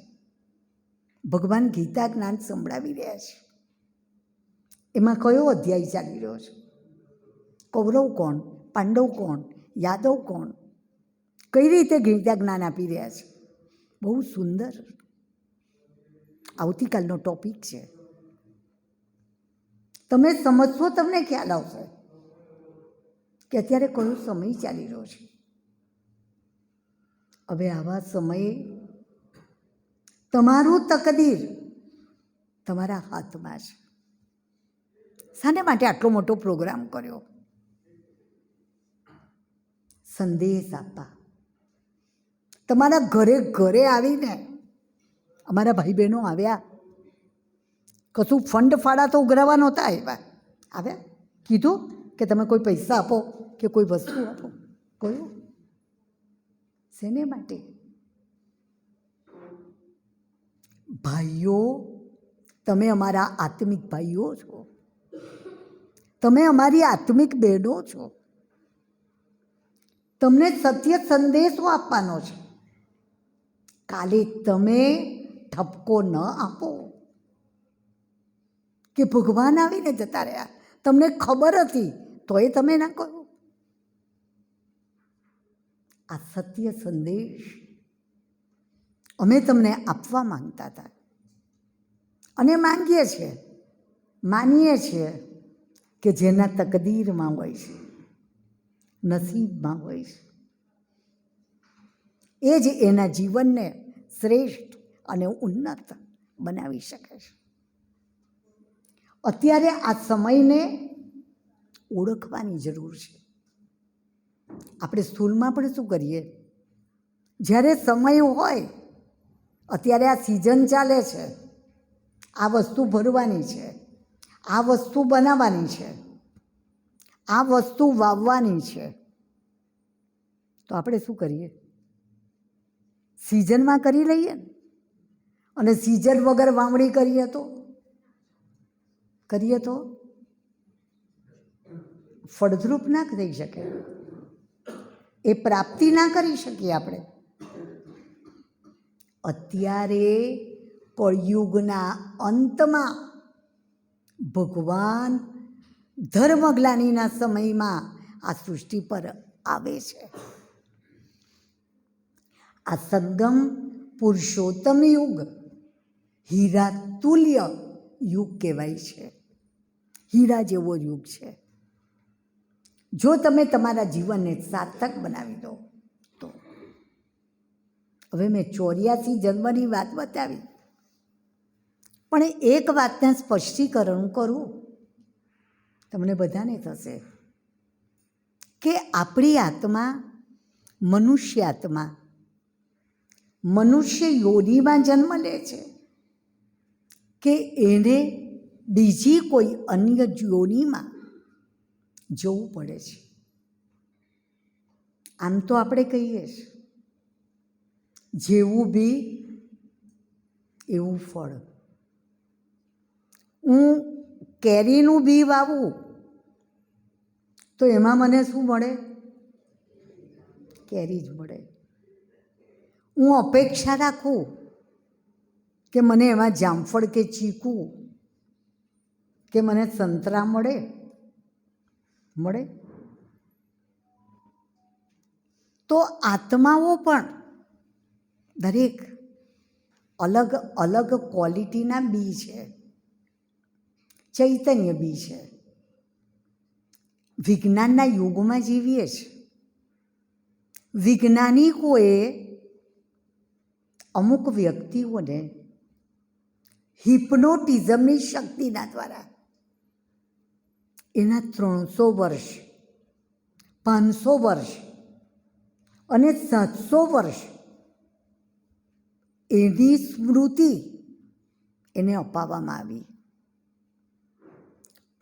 S1: ભગવાન ગીતા જ્ઞાન સંભળાવી રહ્યા છે. એમાં કયો અધ્યાય ચાલી રહ્યો છે? કૌરવ કોણ, પાંડવ કોણ, યાદવ કોણ, કઈ રીતે ગીતા જ્ઞાન આપી રહ્યા છે? બહુ સુંદર આવતીકાલનો ટોપિક છે. તમે સમજશો, તમને ખ્યાલ આવશે કે અત્યારે કયો સમય ચાલી રહ્યો છે. હવે આવા સમયે તમારું તકદીર તમારા હાથમાં છે. શાને માટે આટલો મોટો પ્રોગ્રામ કર્યો? સંદેશ આપવા. તમારા ઘરે ઘરે આવીને અમારા ભાઈ બહેનો આવ્યા. કશું ફંડ ફાળા તો ઉઘરાવા નહોતા આવ્યા. કીધું કે તમે કોઈ પૈસા આપો કે કોઈ વસ્તુ આપો. કયું? શેને માટે? ભાઈઓ, તમે અમારા આત્મિક ભાઈઓ છો, તમે અમારી આત્મિક બહેનો છો. તમને સત્ય સંદેશો આપવાનો છે. કાલે તમે ઠપકો ન આપો કે ભગવાન આવીને જતા રહ્યા, તમને ખબર હતી તોય તમે ના કહો. આ સત્ય સંદેશ અમે તમને આપવા માંગતા હતા અને માંગીએ છીએ, માનીએ છીએ કે જેના તકદીરમાં હોય છે, નસીબમાં હોય છે, એ જ એના જીવનને શ્રેષ્ઠ અને ઉન્નત બનાવી શકે છે. અત્યારે આ સમયને ઓળખવાની જરૂર છે. આપણે સ્થૂલમાં પણ શું કરીએ? જ્યારે સમય હોય, અત્યારે આ સિઝન ચાલે છે, આ વસ્તુ ભરવાની છે, આ વસ્તુ બનાવવાની છે, આ વસ્તુ વાવવાની છે, તો આપણે શું કરીએ? સિઝનમાં કરી લઈએ ને. અને સિઝન વગર વાવણી કરીએ તો ફળદ્રુપ ના થઈ શકે, એ પ્રાપ્તિ ના કરી શકીએ આપણે. અત્યારે કળિયુગના અંતમાં ભગવાન ધર્મગ્લાનિના સમયમાં આ સૃષ્ટિ પર આવે છે. આ સંગમ પુરુષોત્તમ યુગ, હીરા તુલ્ય યુગ કહેવાય છે. હીરા જેવો યુગ છે. જો તમે તમારા જીવનને સાર્થક બનાવી દો તો. હવે મેં 84 જન્મની વાત બતાવી, પણ એક વાતને સ્પષ્ટીકરણ કરું, તમને બધાને થશે કે આપણી આત્મા, મનુષ્ય આત્મા મનુષ્ય યોનિમાં જન્મ લે છે કે એને બીજી કોઈ અન્ય યોનિમાં જવું પડે છે. આમ તો આપણે કહીએ જ, જેવું બી એવું ફળ. હું કેરીનું બી વાવું તો એમાં મને શું મળે? કેરી જ મળે. હું અપેક્ષા રાખું કે મને એમાં જામફળ કે ચીકુ કે મને સંતરા મળે, મળે. તો આત્માઓ પણ દરેક અલગ અલગ ક્વોલિટીના બી છે, ચૈતન્ય બી છે. વિજ્ઞાનના યુગમાં જીવીએ છીએ. વૈજ્ઞાનિકોએ અમુક વ્યક્તિઓને હિપ્નોટિઝમની શક્તિના દ્વારા એના 300 વર્ષ, 500 વર્ષ અને 700 વર્ષ એની સ્મૃતિ એને અપાવવામાં આવી.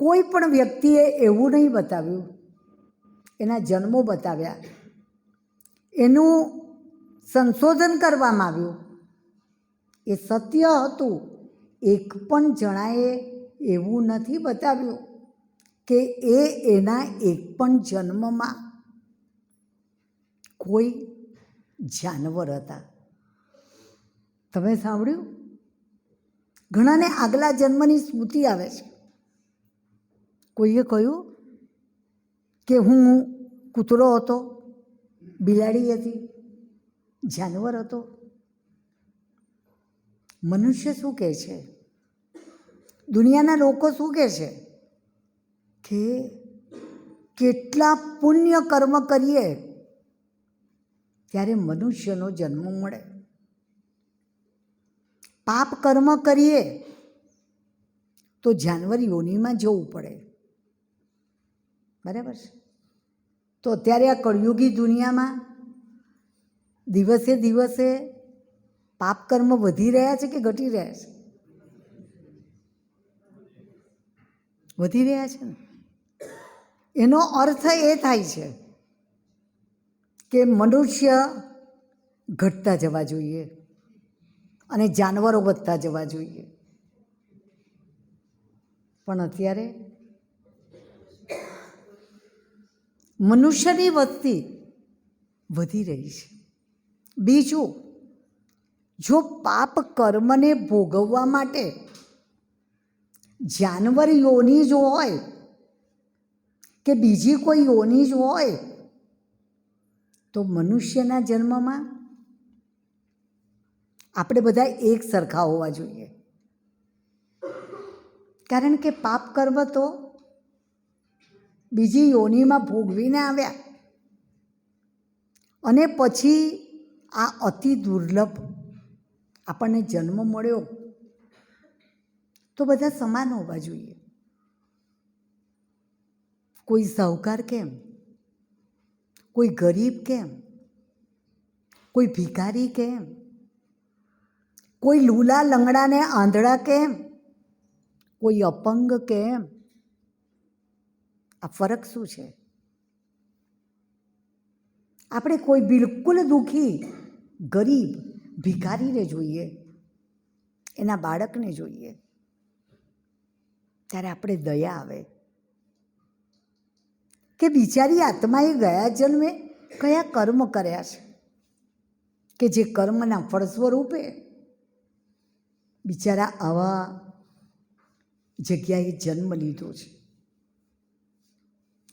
S1: કોઈ પણ વ્યક્તિએ એવું નહીં બતાવ્યું, એના જન્મો બતાવ્યા, એનું સંશોધન કરવામાં આવ્યું, એ સત્ય હતું. એક પણ જણાએ એવું નથી બતાવ્યું કે એના એક પણ જન્મમાં કોઈ જાનવર હતા. તમે સાંભળ્યું? ઘણાને આગલા જન્મની સ્મૃતિ આવે છે. કોઈએ કહ્યું કે હું કૂતરો હતો, બિલાડી હતી, જાનવર હતો. મનુષ્ય શું કહે છે? દુનિયાના લોકો શું કહે છે? કે કેટલા પુણ્ય કર્મ કરીએ ત્યારે મનુષ્યનો જન્મ મળે, પાપ કર્મ કરીએ તો જાનવર યોનિમાં જવું પડે. બરાબર છે? તો અત્યારે આ કળયુગી દુનિયામાં દિવસે દિવસે પાપ કર્મ વધી રહ્યા છે કે ઘટી રહ્યા છે? વધી રહ્યા છે ને. એનો અર્થ એ થાય છે કે મનુષ્ય ઘટતા જવા જોઈએ અને જાનવરો વધતા જવા જોઈએ. પણ અત્યારે મનુષ્યની વસ્તી વધી રહી છે. બીજું, જો પાપ કર્મને ભોગવવા માટે જાનવર યોની જ હોય કે બીજી કોઈ યોની જ હોય તો મનુષ્યના જન્મમાં આપણે બધા એક સરખા હોવા જોઈએ. કારણ કે પાપ કર્મ તો બીજી યોનિમાં ભોગવીને આવ્યા અને પછી આ અતિ દુર્લભ આપણને જન્મ મળ્યો, તો બધા સમાન હોવા જોઈએ. કોઈ સાહુકાર કેમ? કોઈ ગરીબ કેમ? કોઈ ભિખારી કેમ? કોઈ લૂલા લંગડાને આંધળા કેમ? કોઈ અપંગ કેમ? આ ફરક શું છે? આપણે કોઈ બિલકુલ દુઃખી, ગરીબ, ભિખારીને જોઈએ, એના બાળકને જોઈએ, ત્યારે આપણે દયા આવે કે બિચારી આત્માએ ગયા જન્મે કયા કર્મ કર્યા છે કે જે કર્મના ફળ સ્વરૂપે બિચારા આવા જગ્યાએ જન્મ લીધો છે.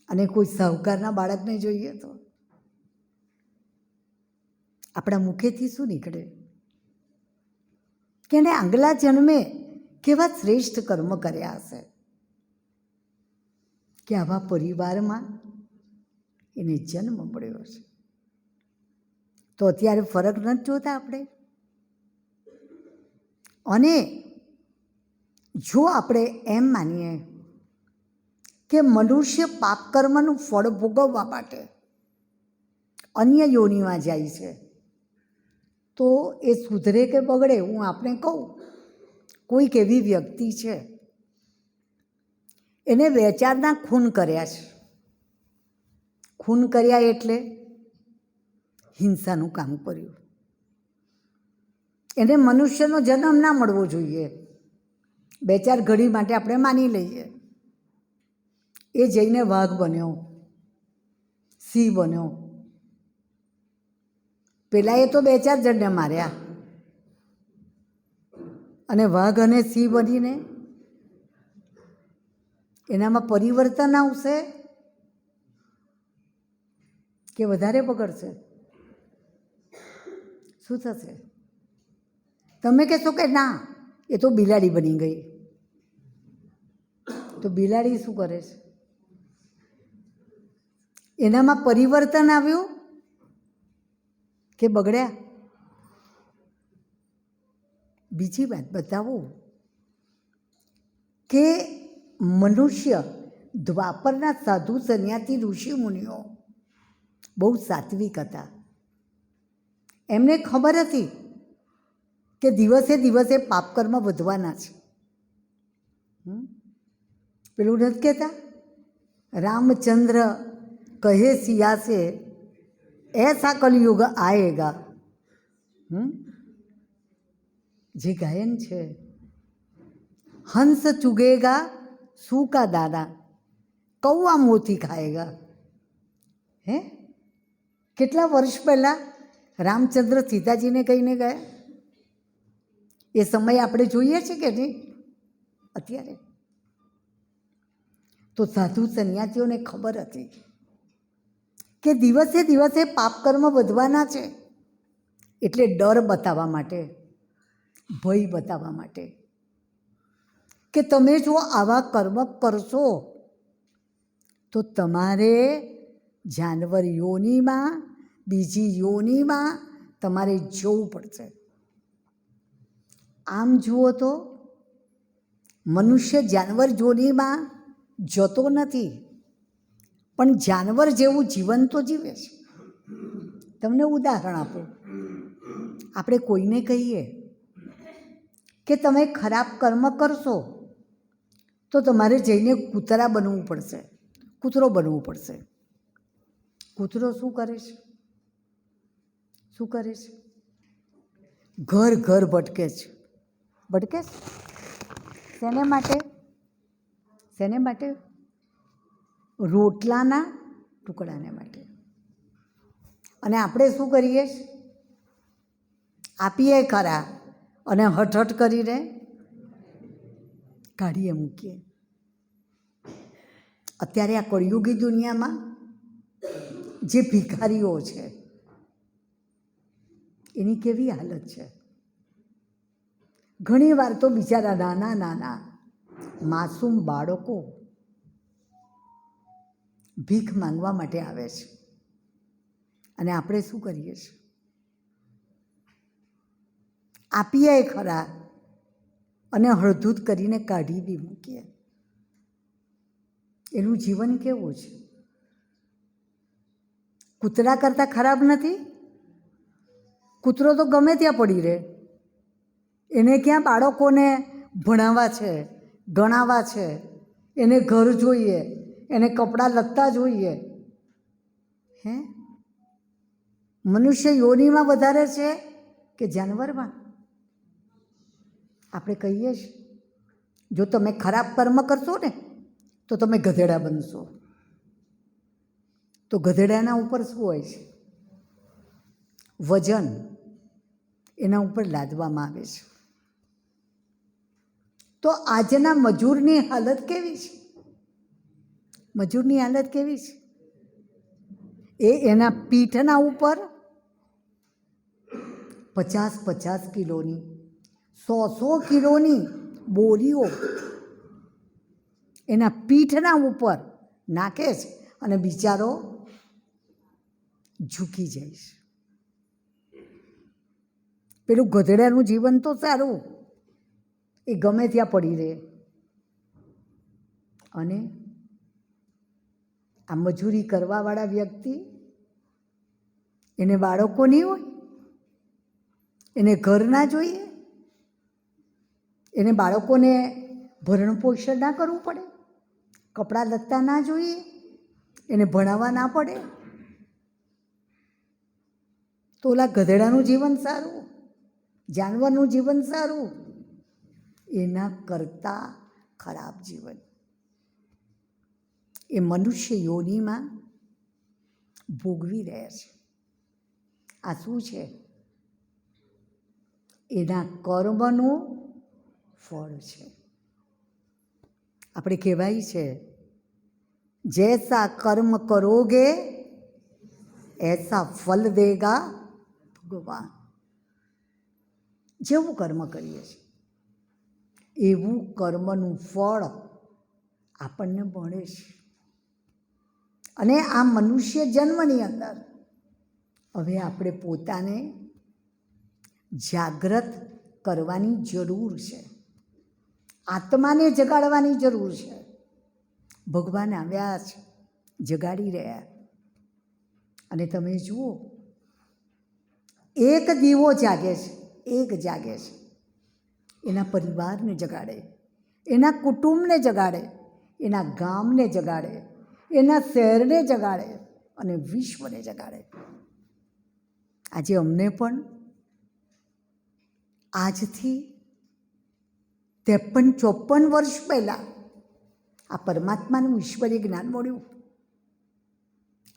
S1: અને કોઈ સાહુકારના બાળકને જોઈએ તો આપણા મુખેથી શું નીકળે કે એને આગલા જન્મે કેવા શ્રેષ્ઠ કર્મ કર્યા હશે કે આવા પરિવારમાં એને જન્મ મળ્યો છે. તો અત્યારે ફરક નથી જોતા આપણે. અને જો આપણે એમ માનીએ કે મનુષ્ય પાપ કર્મનું ફળ ભોગવવા માટે અન્ય યોનિમાં જાય છે, તો એ સુધરે કે બગડે? હું આપને કહું, કોઈક એવી વ્યક્તિ છે, એને 2-4ના ખૂન કર્યા છે. ખૂન કર્યા એટલે હિંસાનું કામ કર્યું. એને મનુષ્યનો જન્મ ના મળવો જોઈએ. 2-4 ઘડી માટે આપણે માની લઈએ. એ જઈને વાઘ બન્યો, સિંહ બન્યો. પેલા એ તો 2-4 જણને માર્યા, અને વાઘ અને સિંહ બનીને એનામાં પરિવર્તન આવશે કે વધારે બગડશે? શું થશે? તમે કહેશો કે ના, એ તો બિલાડી બની ગઈ. તો બિલાડી શું કરે છે? એનામાં પરિવર્તન આવ્યું કે બગડ્યા? બીજી વાત બતાવું કે મનુષ્ય, દ્વાપરના સાધુ સંન્યાસી ઋષિ મુનિઓ બહુ સાત્વિક હતા. એમને ખબર હતી કે દિવસે દિવસે પાપકર્મ વધવાના છે. પેલું નથી કહેતા, રામચંદ્ર કહે સિયા સે એસા કલયુગ આએગા. જે ગાયન છે, હંસ ચુગેગા સૂકા દાના, કૌવા મોતી ખાએગા. હે, કેટલા વર્ષ પહેલાં રામચંદ્ર સીતાજીને કહીને ગયા? એ સમય આપણે જોઈએ છે કે નહીં અત્યારે? તો સાધુ સંન્યાસીઓને ખબર હતી કે દિવસે દિવસે પાપકર્મ વધવાના છે. એટલે ડર બતાવવા માટે, ભય બતાવવા માટે કે તમે જો આવા કર્મ કરશો તો તમારે જાનવર યોનિમાં, બીજી યોનિમાં તમારે જવું પડશે. આમ જુઓ તો મનુષ્ય જાનવર યોનિમાં જતો નથી, પણ જાનવર જેવું જીવન તો જીવે છે. તમને ઉદાહરણ આપું. આપણે કોઈને કહીએ કે તમે ખરાબ કર્મ કરશો તો તમારે જઈને કૂતરા બનવું પડશે, કૂતરો બનવું પડશે. કૂતરો શું કરે છે? શું કરે છે? ઘર ઘર ભટકે છે. ભટકે છે શેને માટે? શેને માટે? રોટલાના ટુકડાને માટે. અને આપણે શું કરીએ? આપીએ ખરા, અને હઠ કરીને કાઢીએ મૂકીએ. અત્યારે આ કળિયુગી દુનિયામાં જે ભિખારીઓ છે એની કેવી હાલત છે? ઘણી વાર તો બિચારા નાના નાના માસૂમ બાળકો ભીખ માંગવા માટે આવે છે, અને આપણે શું કરીએ છીએ? આપીએ ખરા, અને હળધૂત કરીને કાઢી બી મૂકીએ. એનું જીવન કેવું છે? કૂતરા કરતાં ખરાબ નથી? કૂતરો તો ગમે ત્યાં પડી રહે. એને ક્યાં બાળકોને ભણાવવા છે, ગણાવવા છે? એને ઘર જોઈએ, એને કપડાં લત્તા જોઈએ. હે, મનુષ્ય યોનિમાં વધારે છે કે જાનવરમાં? આપણે કહીએ જ, જો તમે ખરાબ કર્મ કરશો ને તો તમે ગધેડા બનશો. તો ગધેડાના ઉપર શું હોય છે? વજન એના ઉપર લાદવામાં આવે છે. તો આજના મજૂરની હાલત કેવી છે? મજૂરની હાલત કેવી છે? એના પીઠના ઉપર 50-50 કિલોની, 100 કિલોની બોરીઓ એના પીઠના ઉપર નાખે છે, અને બિચારો ઝૂકી જાય છે. પેલું ગધેડાનું જીવન તો સારું, એ ગમે ત્યાં પડી રહે. અને આ મજૂરી કરવાવાળા વ્યક્તિ, એને બાળકો નહીં હોય, એને ઘર ના જોઈએ, એને બાળકોને ભરણ પોષણ ના કરવું પડે, કપડાં લત્તા ના જોઈએ, એને ભણાવવા ના પડે? તો ઓલા ગધેડાનું જીવન સારું, જાનવરનું જીવન સારું? એના કરતાં ખરાબ જીવન એ મનુષ્ય યોનિમાં ભોગવી રહ્યા છે. આ શું છે? એના કર્મનું ફળ છે. આપણે કહેવાય છે, જૈસા કર્મ કરોગે એસા ફલ દેગા ભગવાન. જેવું કર્મ કરીએ છીએ એવું કર્મનું ફળ આપણને મળે છે. અને આ મનુષ્ય જન્મની અંદર હવે આપણે પોતાને જાગૃત કરવાની જરૂર છે, આત્માને જગાડવાની જરૂર છે. ભગવાન આવ્યા છે, જગાડી રહ્યા. અને તમે જુઓ, એક દીવો જાગે છે, એક જાગે છે, એના પરિવારને જગાડે, એના કુટુંબને જગાડે, એના ગામને જગાડે, એના શહેરને જગાડે અને વિશ્વને જગાડે. આજે અમને પણ આજથી 53-54 વર્ષ પહેલાં આ પરમાત્માનું ઈશ્વરીય જ્ઞાન મળ્યું.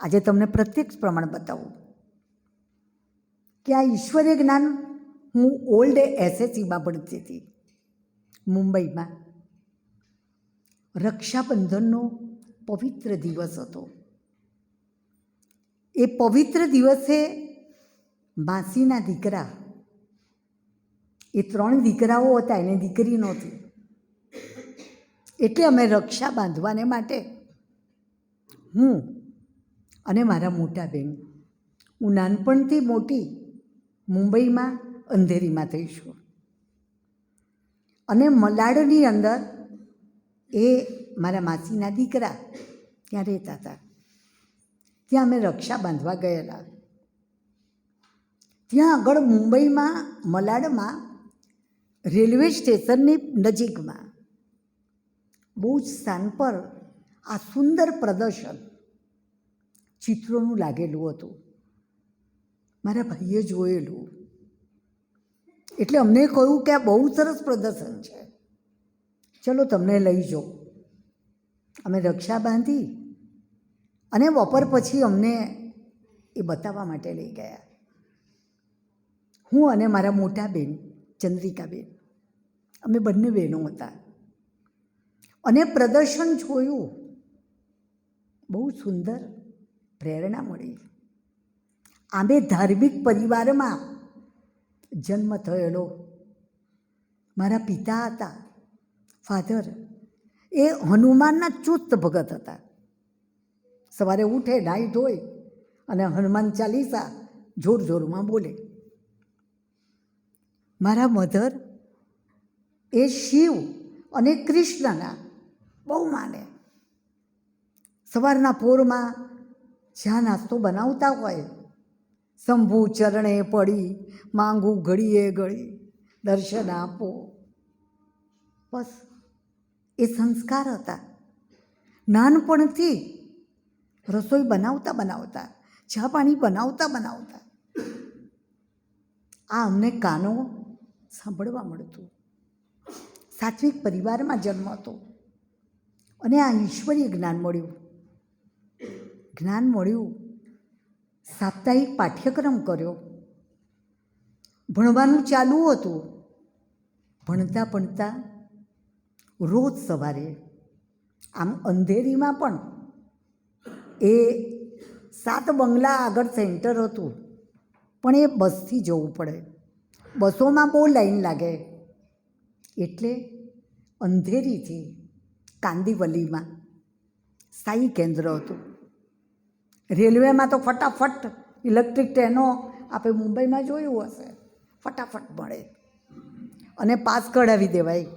S1: આજે તમને પ્રત્યક્ષ પ્રમાણ બતાવું કે આ ઈશ્વરીય જ્ઞાન હું ઓલ્ડ એસએસસીમાં ભણતી હતી મુંબઈમાં. રક્ષાબંધનનો પવિત્ર દિવસ હતો. એ પવિત્ર દિવસે માસીના દીકરા, એ 3 દીકરાઓ હતા, એને દીકરી નહોતી, એટલે અમે રક્ષા બાંધવાને માટે હું અને મારા મોટા બહેન, હું નાનપણથી મોટી મુંબઈમાં અંધેરીમાં થઈ છું. અને મલાડની અંદર એ મારા માસીના દીકરા ત્યાં રહેતા હતા. ત્યાં અમે રક્ષા બાંધવા ગયેલા. ત્યાં આગળ મુંબઈમાં મલાડમાં રેલવે સ્ટેશનની નજીકમાં બહુ જ સ્થાન પર આ સુંદર પ્રદર્શન ચિત્રોનું લાગેલું હતું. મારા ભાઈએ જોયેલું એટલે અમને કહ્યું કે આ બહુ સરસ પ્રદર્શન છે, ચલો તમને લઈ જાઓ. અમે રક્ષા બાંધી અને બપોર પછી અમને એ બતાવવા માટે લઈ ગયા. હું અને મારા મોટા બેન ચંદ્રિકાબેન, અમે બંને બહેનો હતા. અને પ્રદર્શન જોયું, બહુ સુંદર પ્રેરણા મળી. આમે ધાર્મિક પરિવારમાં જન્મ થયેલો મારા પિતા હતા, ફાધર, એ હનુમાનના ચુસ્ત ભગત હતા. સવારે ઉઠે, નાહી ધોઈ અને હનુમાન ચાલીસા જોર જોરમાં બોલે. મારા મધર એ શિવ અને કૃષ્ણના બહુ માને. સવારના પોરમાં જ્યાં નાસ્તો બનાવતા હોય, શંભુ ચરણે પડી માંગું ઘડીએ ઘડી દર્શન આપો, બસ એ સંસ્કાર હતા. નાનપણથી રસોઈ બનાવતા બનાવતા, ચા પાણી બનાવતા બનાવતા આ અમને કાનો સાંભળવા મળતું. સાત્વિક પરિવારમાં જન્મ હતો અને આ ઈશ્વરીય જ્ઞાન મળ્યું. જ્ઞાન મળ્યું, સાપ્તાહિક પાઠ્યક્રમ કર્યો, ભણવાનું ચાલુ હતું. ભણતા ભણતા રોજ સવારે આમ અંધેરીમાં પણ એ 7 બંગલા આગળ સેન્ટર હતું, પણ એ બસથી જવું પડે, બસોમાં બહુ લાઈન લાગે. એટલે અંધેરીથી કાંદીવલીમાં સ્થાયી કેન્દ્ર હતું. રેલવેમાં તો ફટાફટ ઇલેક્ટ્રિક ટ્રેનો આપણે મુંબઈમાં જોયું હશે, ફટાફટ મળે અને પાસ કઢાવી દેવાય,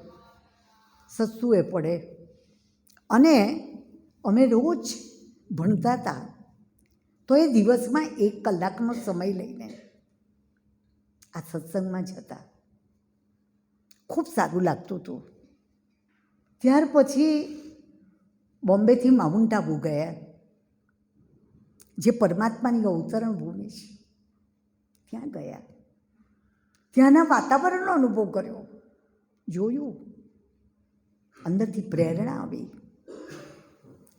S1: સસ્તું એ પડે. અને અમે રોજ ભણતા હતા તો એ દિવસમાં 1 કલાકનો સમય લઈને આ સત્સંગમાં જતા. ખૂબ સારું લાગતું હતું. ત્યાર પછી બોમ્બેથી માઉન્ટ આબુ ગયા, જે પરમાત્માની અવતરણ ભૂમિ છે. ત્યાં ગયા, ત્યાંના વાતાવરણનો અનુભવ કર્યો, જોયું, અંદરથી પ્રેરણા આવી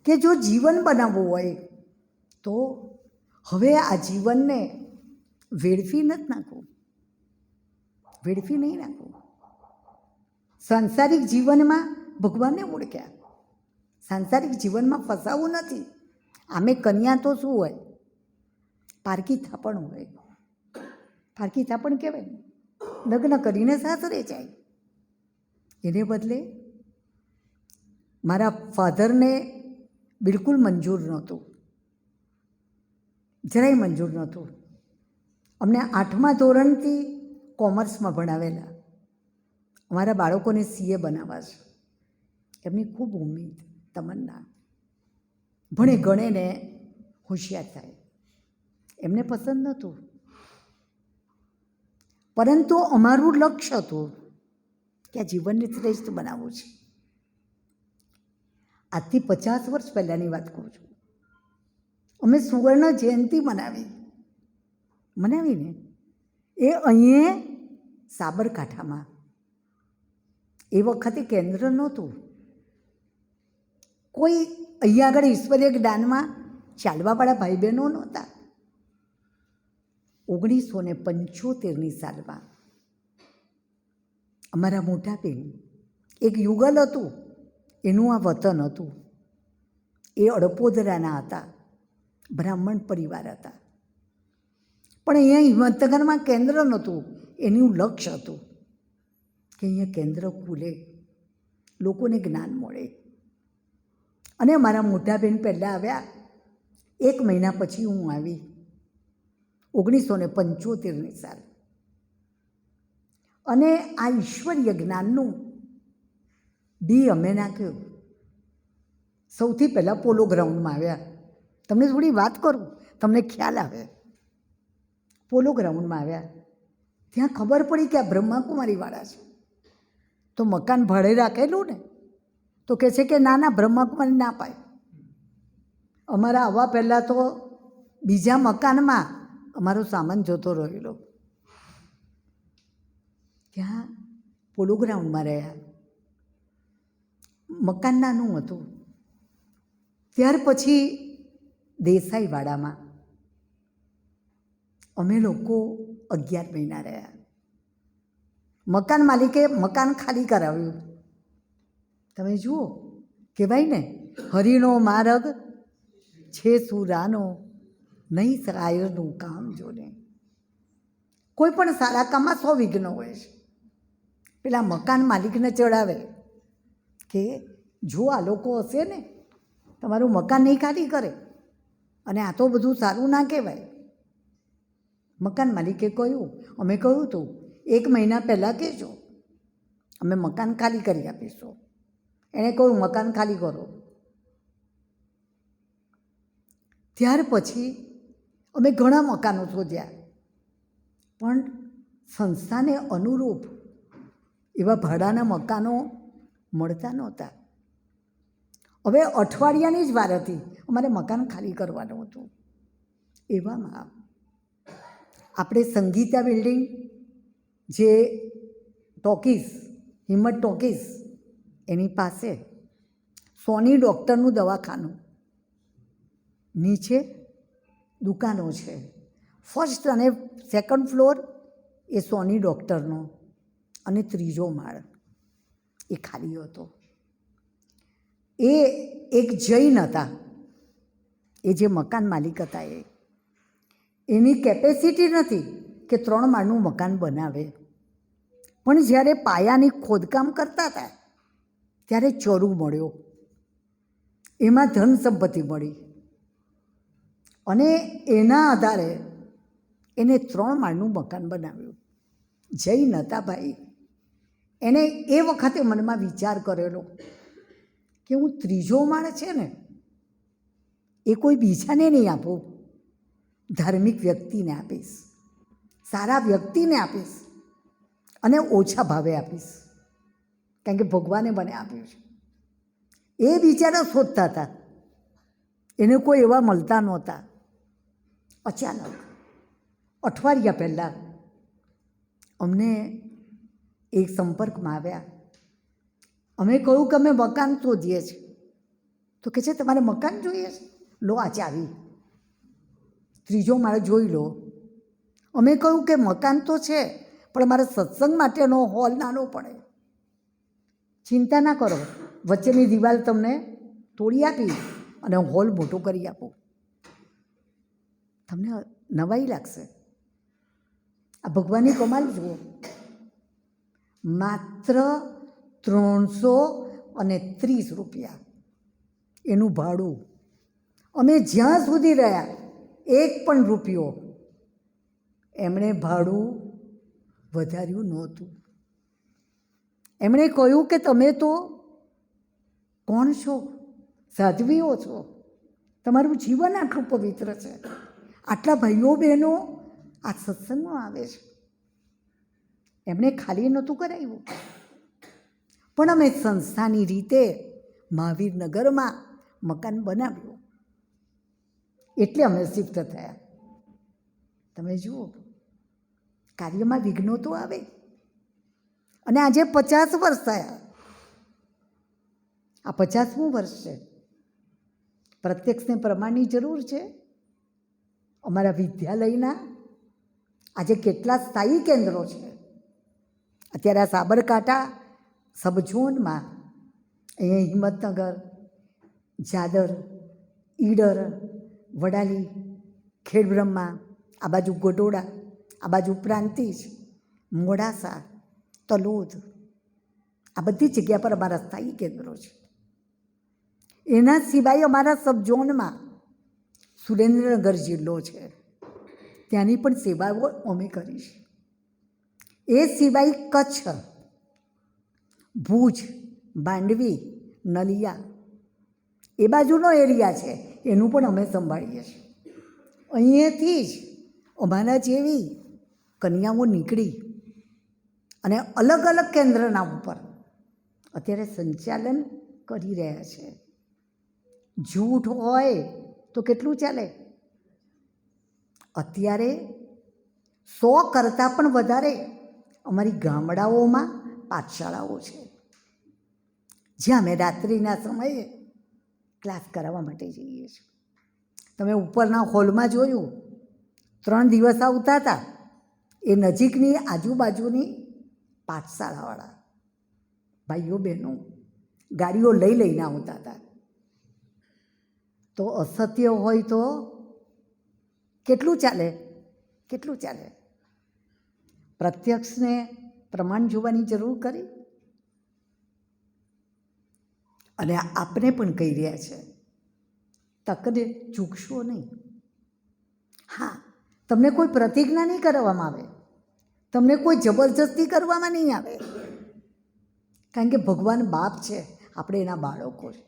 S1: કે જો જીવન બનાવવું હોય તો હવે આ જીવનને વેડફી નથી નાખવું, વેડફી નહીં નાખવું. સાંસારિક જીવનમાં ભગવાનને ઓળખ્યા, સાંસારિક જીવનમાં ફસાવું નથી. આમે કન્યા તો શું હોય, પારકી થાપણ હોય. પારકી થાપણ કહેવાય, લગ્ન કરીને સાસરે જાય. એને બદલે મારા ફાધરને બિલકુલ મંજૂર નહોતું, જરાય મંજૂર નહોતું. અમને 8મા ધોરણથી કોમર્સમાં ભણાવેલા, અમારા બાળકોને CA બનાવવા છે. એમની ખૂબ ઉમ્મીદ, તમન્ના, ભણે ગણે ને હોશિયાર થાય. એમને પસંદ નહોતું, પરંતુ અમારું લક્ષ્ય હતું કે આ જીવનને શ્રેષ્ઠ બનાવવું છે. આજથી 50 વર્ષ પહેલાંની વાત કહું છું. અમે સુવર્ણ જયંતિ મનાવીને એ અહીંયા સાબરકાંઠામાં. એ વખતે કેન્દ્ર નહોતું, કોઈ અહીંયા આગળ ઈશ્વરીય જ્ઞાનમાં ચાલવાવાળા ભાઈ બહેનો નહોતા. 1975ની સાલમાં અમારા મોટા બેન, એક યુગલ હતું, એનું આ વતન હતું. એ અડપોદરાના હતા, બ્રાહ્મણ પરિવાર હતા. પણ અહીંયા હિંમતનગરમાં કેન્દ્ર નહોતું. એનું લક્ષ્ય હતું કે અહીંયા કેન્દ્ર ખુલે, લોકોને જ્ઞાન મળે. અને મારા મોટા બેન પહેલાં આવ્યા, 1 મહિના પછી હું આવી, 1975ની સાલ. અને આ ઈશ્વરીય જ્ઞાનનું બી અમે નાખ્યું. સૌથી પહેલાં પોલો ગ્રાઉન્ડમાં આવ્યા. તમને થોડી વાત કરું, તમને ખ્યાલ આવે. પોલો ગ્રાઉન્ડમાં આવ્યા, ત્યાં ખબર પડી કે આ બ્રહ્માકુમારીવાળા છે. તો મકાન ભાડે રાખેલું ને, તો કહે છે કે ના ના, બ્રહ્માકુમારી ના પાય. અમારા આવવા પહેલાં તો બીજા મકાનમાં અમારો સામાન જોતો રહેલો. ત્યાં પોલો ગ્રાઉન્ડમાં રહ્યા. મકાન નાનું હતું. ત્યાર પછી દેસાઈવાડામાં અમે લોકો 11 મહિના રહ્યા. મકાન માલિકે મકાન ખાલી કરાવ્યું. તમે જુઓ, કહેવાય ને, હરિનો માર્ગ છે સુરાનો, નહીં શાયરનું કામ જોને. કોઈ પણ સારા કામમાં 100 વિઘ્ન હોય છે. પેલા મકાન માલિકને ચડાવે કે જો આ લોકો હશે ને, તમારું મકાન નહીં ખાલી કરે, અને આ તો બધું સારું ના કહેવાય. મકાન માલિકે કહ્યું, અમે કહ્યું હતું 1 મહિના પહેલાં કહેજો, અમે મકાન ખાલી કરી આપીશું. એણે કહ્યું મકાન ખાલી કરો. ત્યાર પછી અમે ઘણા મકાનો શોધ્યા, પણ સંસ્થાને અનુરૂપ એવા ભાડાના મકાનો મળતા નહોતા. હવે અઠવાડિયાની જ વાર હતી, અમારે મકાન ખાલી કરવાનું હતું. એવામાં આપણે સંગીતા બિલ્ડિંગ, જે ટોકીઝ, હિંમત ટોકીઝ, એની પાસે સોની ડૉક્ટરનું દવાખાનું, નીચે દુકાનો છે. 1st અને 2nd ફ્લોર એ સોની ડૉક્ટરનો, અને 3જો માળ એ ખાલી હતો. એ એક જૈન હતા, એ જે મકાન માલિક હતા, એની કેપેસિટી નથી કે 3 માળનું મકાન બનાવે. પણ જ્યારે પાયાની ખોદકામ કરતા હતા ત્યારે ચોરું મળ્યો, એમાં ધન સંપત્તિ મળી, અને એના આધારે એને 3 માળનું મકાન બનાવ્યું. જૈન હતા ભાઈ. એણે એ વખતે મનમાં વિચાર કરેલો કે હું 3જો માળ છે ને, એ કોઈ બીજાને નહીં આપું, ધાર્મિક વ્યક્તિને આપીશ, સારા વ્યક્તિને આપીશ, અને ઓછા ભાવે આપીશ, કારણ કે ભગવાને મને આપ્યું છે. એ બિચારા શોધતા હતા, એને કોઈ એવા મળતા નહોતા. અચાનક અઠવાડિયા પહેલાં અમને એક સંપર્કમાં આવ્યા. અમે કહ્યું કે અમે મકાન શોધીએ છીએ. તો કે છે તમારે મકાન જોઈએ છે? લો આ ચાવી, ત્રીજો માળ જોઈ લો. અમે કહ્યું કે મકાન તો છે પણ મારે સત્સંગ માટેનો હોલ નાનો પડે. ચિંતા ના કરો, વચ્ચેની દિવાલ તમને તોડી આપી અને હોલ મોટો કરી આપું. તમને નવાઈ લાગશે. આ ભગવાનની કમાલ જુઓ. માત્ર 330 રૂપિયા એનું ભાડું. અમે જ્યાં સુધી રહ્યા 1 પણ રૂપિયો એમણે ભાડું વધાર્યું નહોતું. એમણે કહ્યું કે તમે તો કોણ છો? સાધ્વીઓ છો, તમારું જીવન આટલું પવિત્ર છે, આટલા ભાઈઓ બહેનો આ સત્સંગમાં આવે છે. એમણે ખાલી નહોતું કરાવ્યું, પણ અમે સંસ્થાની રીતે મહાવીરનગરમાં મકાન બનાવ્યું, એટલે અમે શિફ્ટ થયા. તમે જુઓ, કાર્યમાં વિઘ્નો તો આવે. અને આજે 50 વર્ષ થયા. આ 50મું વર્ષ છે. પ્રત્યક્ષને પ્રમાણની જરૂર છે. અમારા વિદ્યાલયના આજે કેટલા સ્થાયી કેન્દ્રો છે. અત્યારે આ સાબરકાંઠા સબઝોનમાં અહીંયા હિંમતનગર, જાદર, ઈડર, વડાલી, ખેડબ્રહ્મા, આ બાજુ ગોટોડા, આ બાજુ પ્રાંતિજ, મોડાસા, તલોદ, આ બધી જગ્યા પર અમારા સ્થાયી કેન્દ્રો છે. એના સિવાય અમારા સબઝોનમાં સુરેન્દ્રનગર જિલ્લો છે, ત્યાંની પણ સેવાઓ અમે કરી છે. એ સિવાય કચ્છ, ભુજ, માંડવી, નલિયા એ બાજુનો એરિયા છે, એનું પણ અમે સંભાળીએ છીએ. અહીંયાથી જ અમારા જેવી કન્યાઓ નીકળી અને અલગ અલગ કેન્દ્રના ઉપર અત્યારે સંચાલન કરી રહ્યા છે. જૂઠ હોય તો કેટલું ચાલે? અત્યારે 100 કરતાં પણ વધારે અમારી ગામડાઓમાં પાઠશાળાઓ છે, જ્યાં અમે રાત્રિના સમયે ક્લાસ કરાવવા માટે જઈએ છીએ. તમે ઉપરના હોલમાં જોયું, 3 દિવસ આવતા હતા એ નજીકની આજુબાજુની પાઠશાળાવાળા ભાઈઓ બહેનો ગાડીઓ લઈને આવતા હતા. તો અસત્ય હોય તો કેટલું ચાલે? કેટલું ચાલે? પ્રત્યક્ષને પ્રમાણ જોવાની જરૂર કરી. અને આપને પણ કહી રહ્યા છે, તકને ચૂકશો નહીં. હા, તમને કોઈ પ્રતિજ્ઞા નહીં કરવામાં આવે, તમને કોઈ જબરજસ્તી કરવામાં નહીં આવે, કારણ કે ભગવાન બાપ છે, આપણે એના બાળકો છે.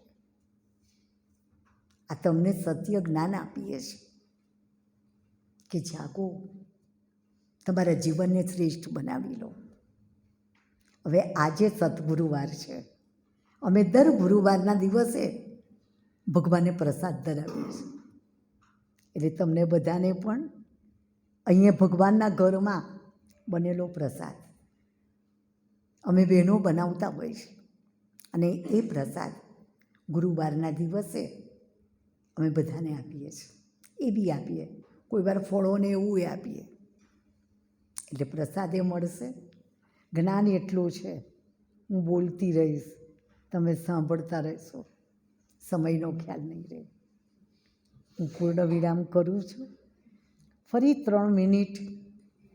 S1: આ તમને સત્ય જ્ઞાન આપીએ છીએ કે જાગો, તમારા જીવનને શ્રેષ્ઠ બનાવી લો. હવે આજે સતગુરુવાર છે. અમે દર ગુરુવારના દિવસે ભગવાનને પ્રસાદ ધરાવીએ છીએ. એટલે તમને બધાને પણ અહીંયા ભગવાનના ઘરમાં બનેલો પ્રસાદ અમે બહેનો બનાવતા હોય છે, અને એ પ્રસાદ ગુરુવારના દિવસે અમે બધાને આપીએ છીએ. એ બી આપીએ, કોઈ વાર ફળોને એવું એ આપીએ. એટલે પ્રસાદ એ મળશે. જ્ઞાન એટલું છે, હું બોલતી રહીશ, તમે સાંભળતા રહેશો, સમયનો ખ્યાલ નહીં રહે. હું પૂર્ણ વિરામ કરું છું. ફરી 3 મિનિટ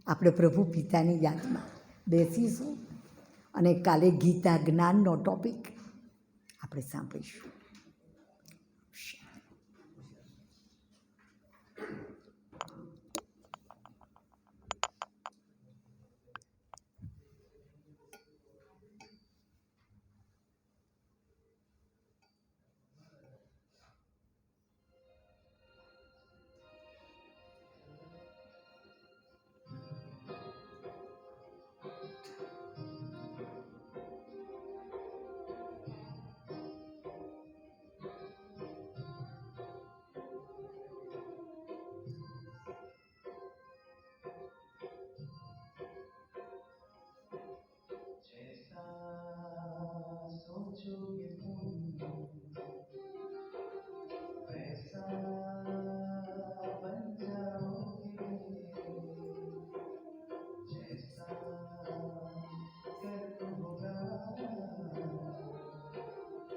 S1: આપણે પ્રભુ પિતાની યાદમાં બેસીશું અને કાલે ગીતા જ્ઞાનનો ટૉપિક આપણે સાંભળીશું.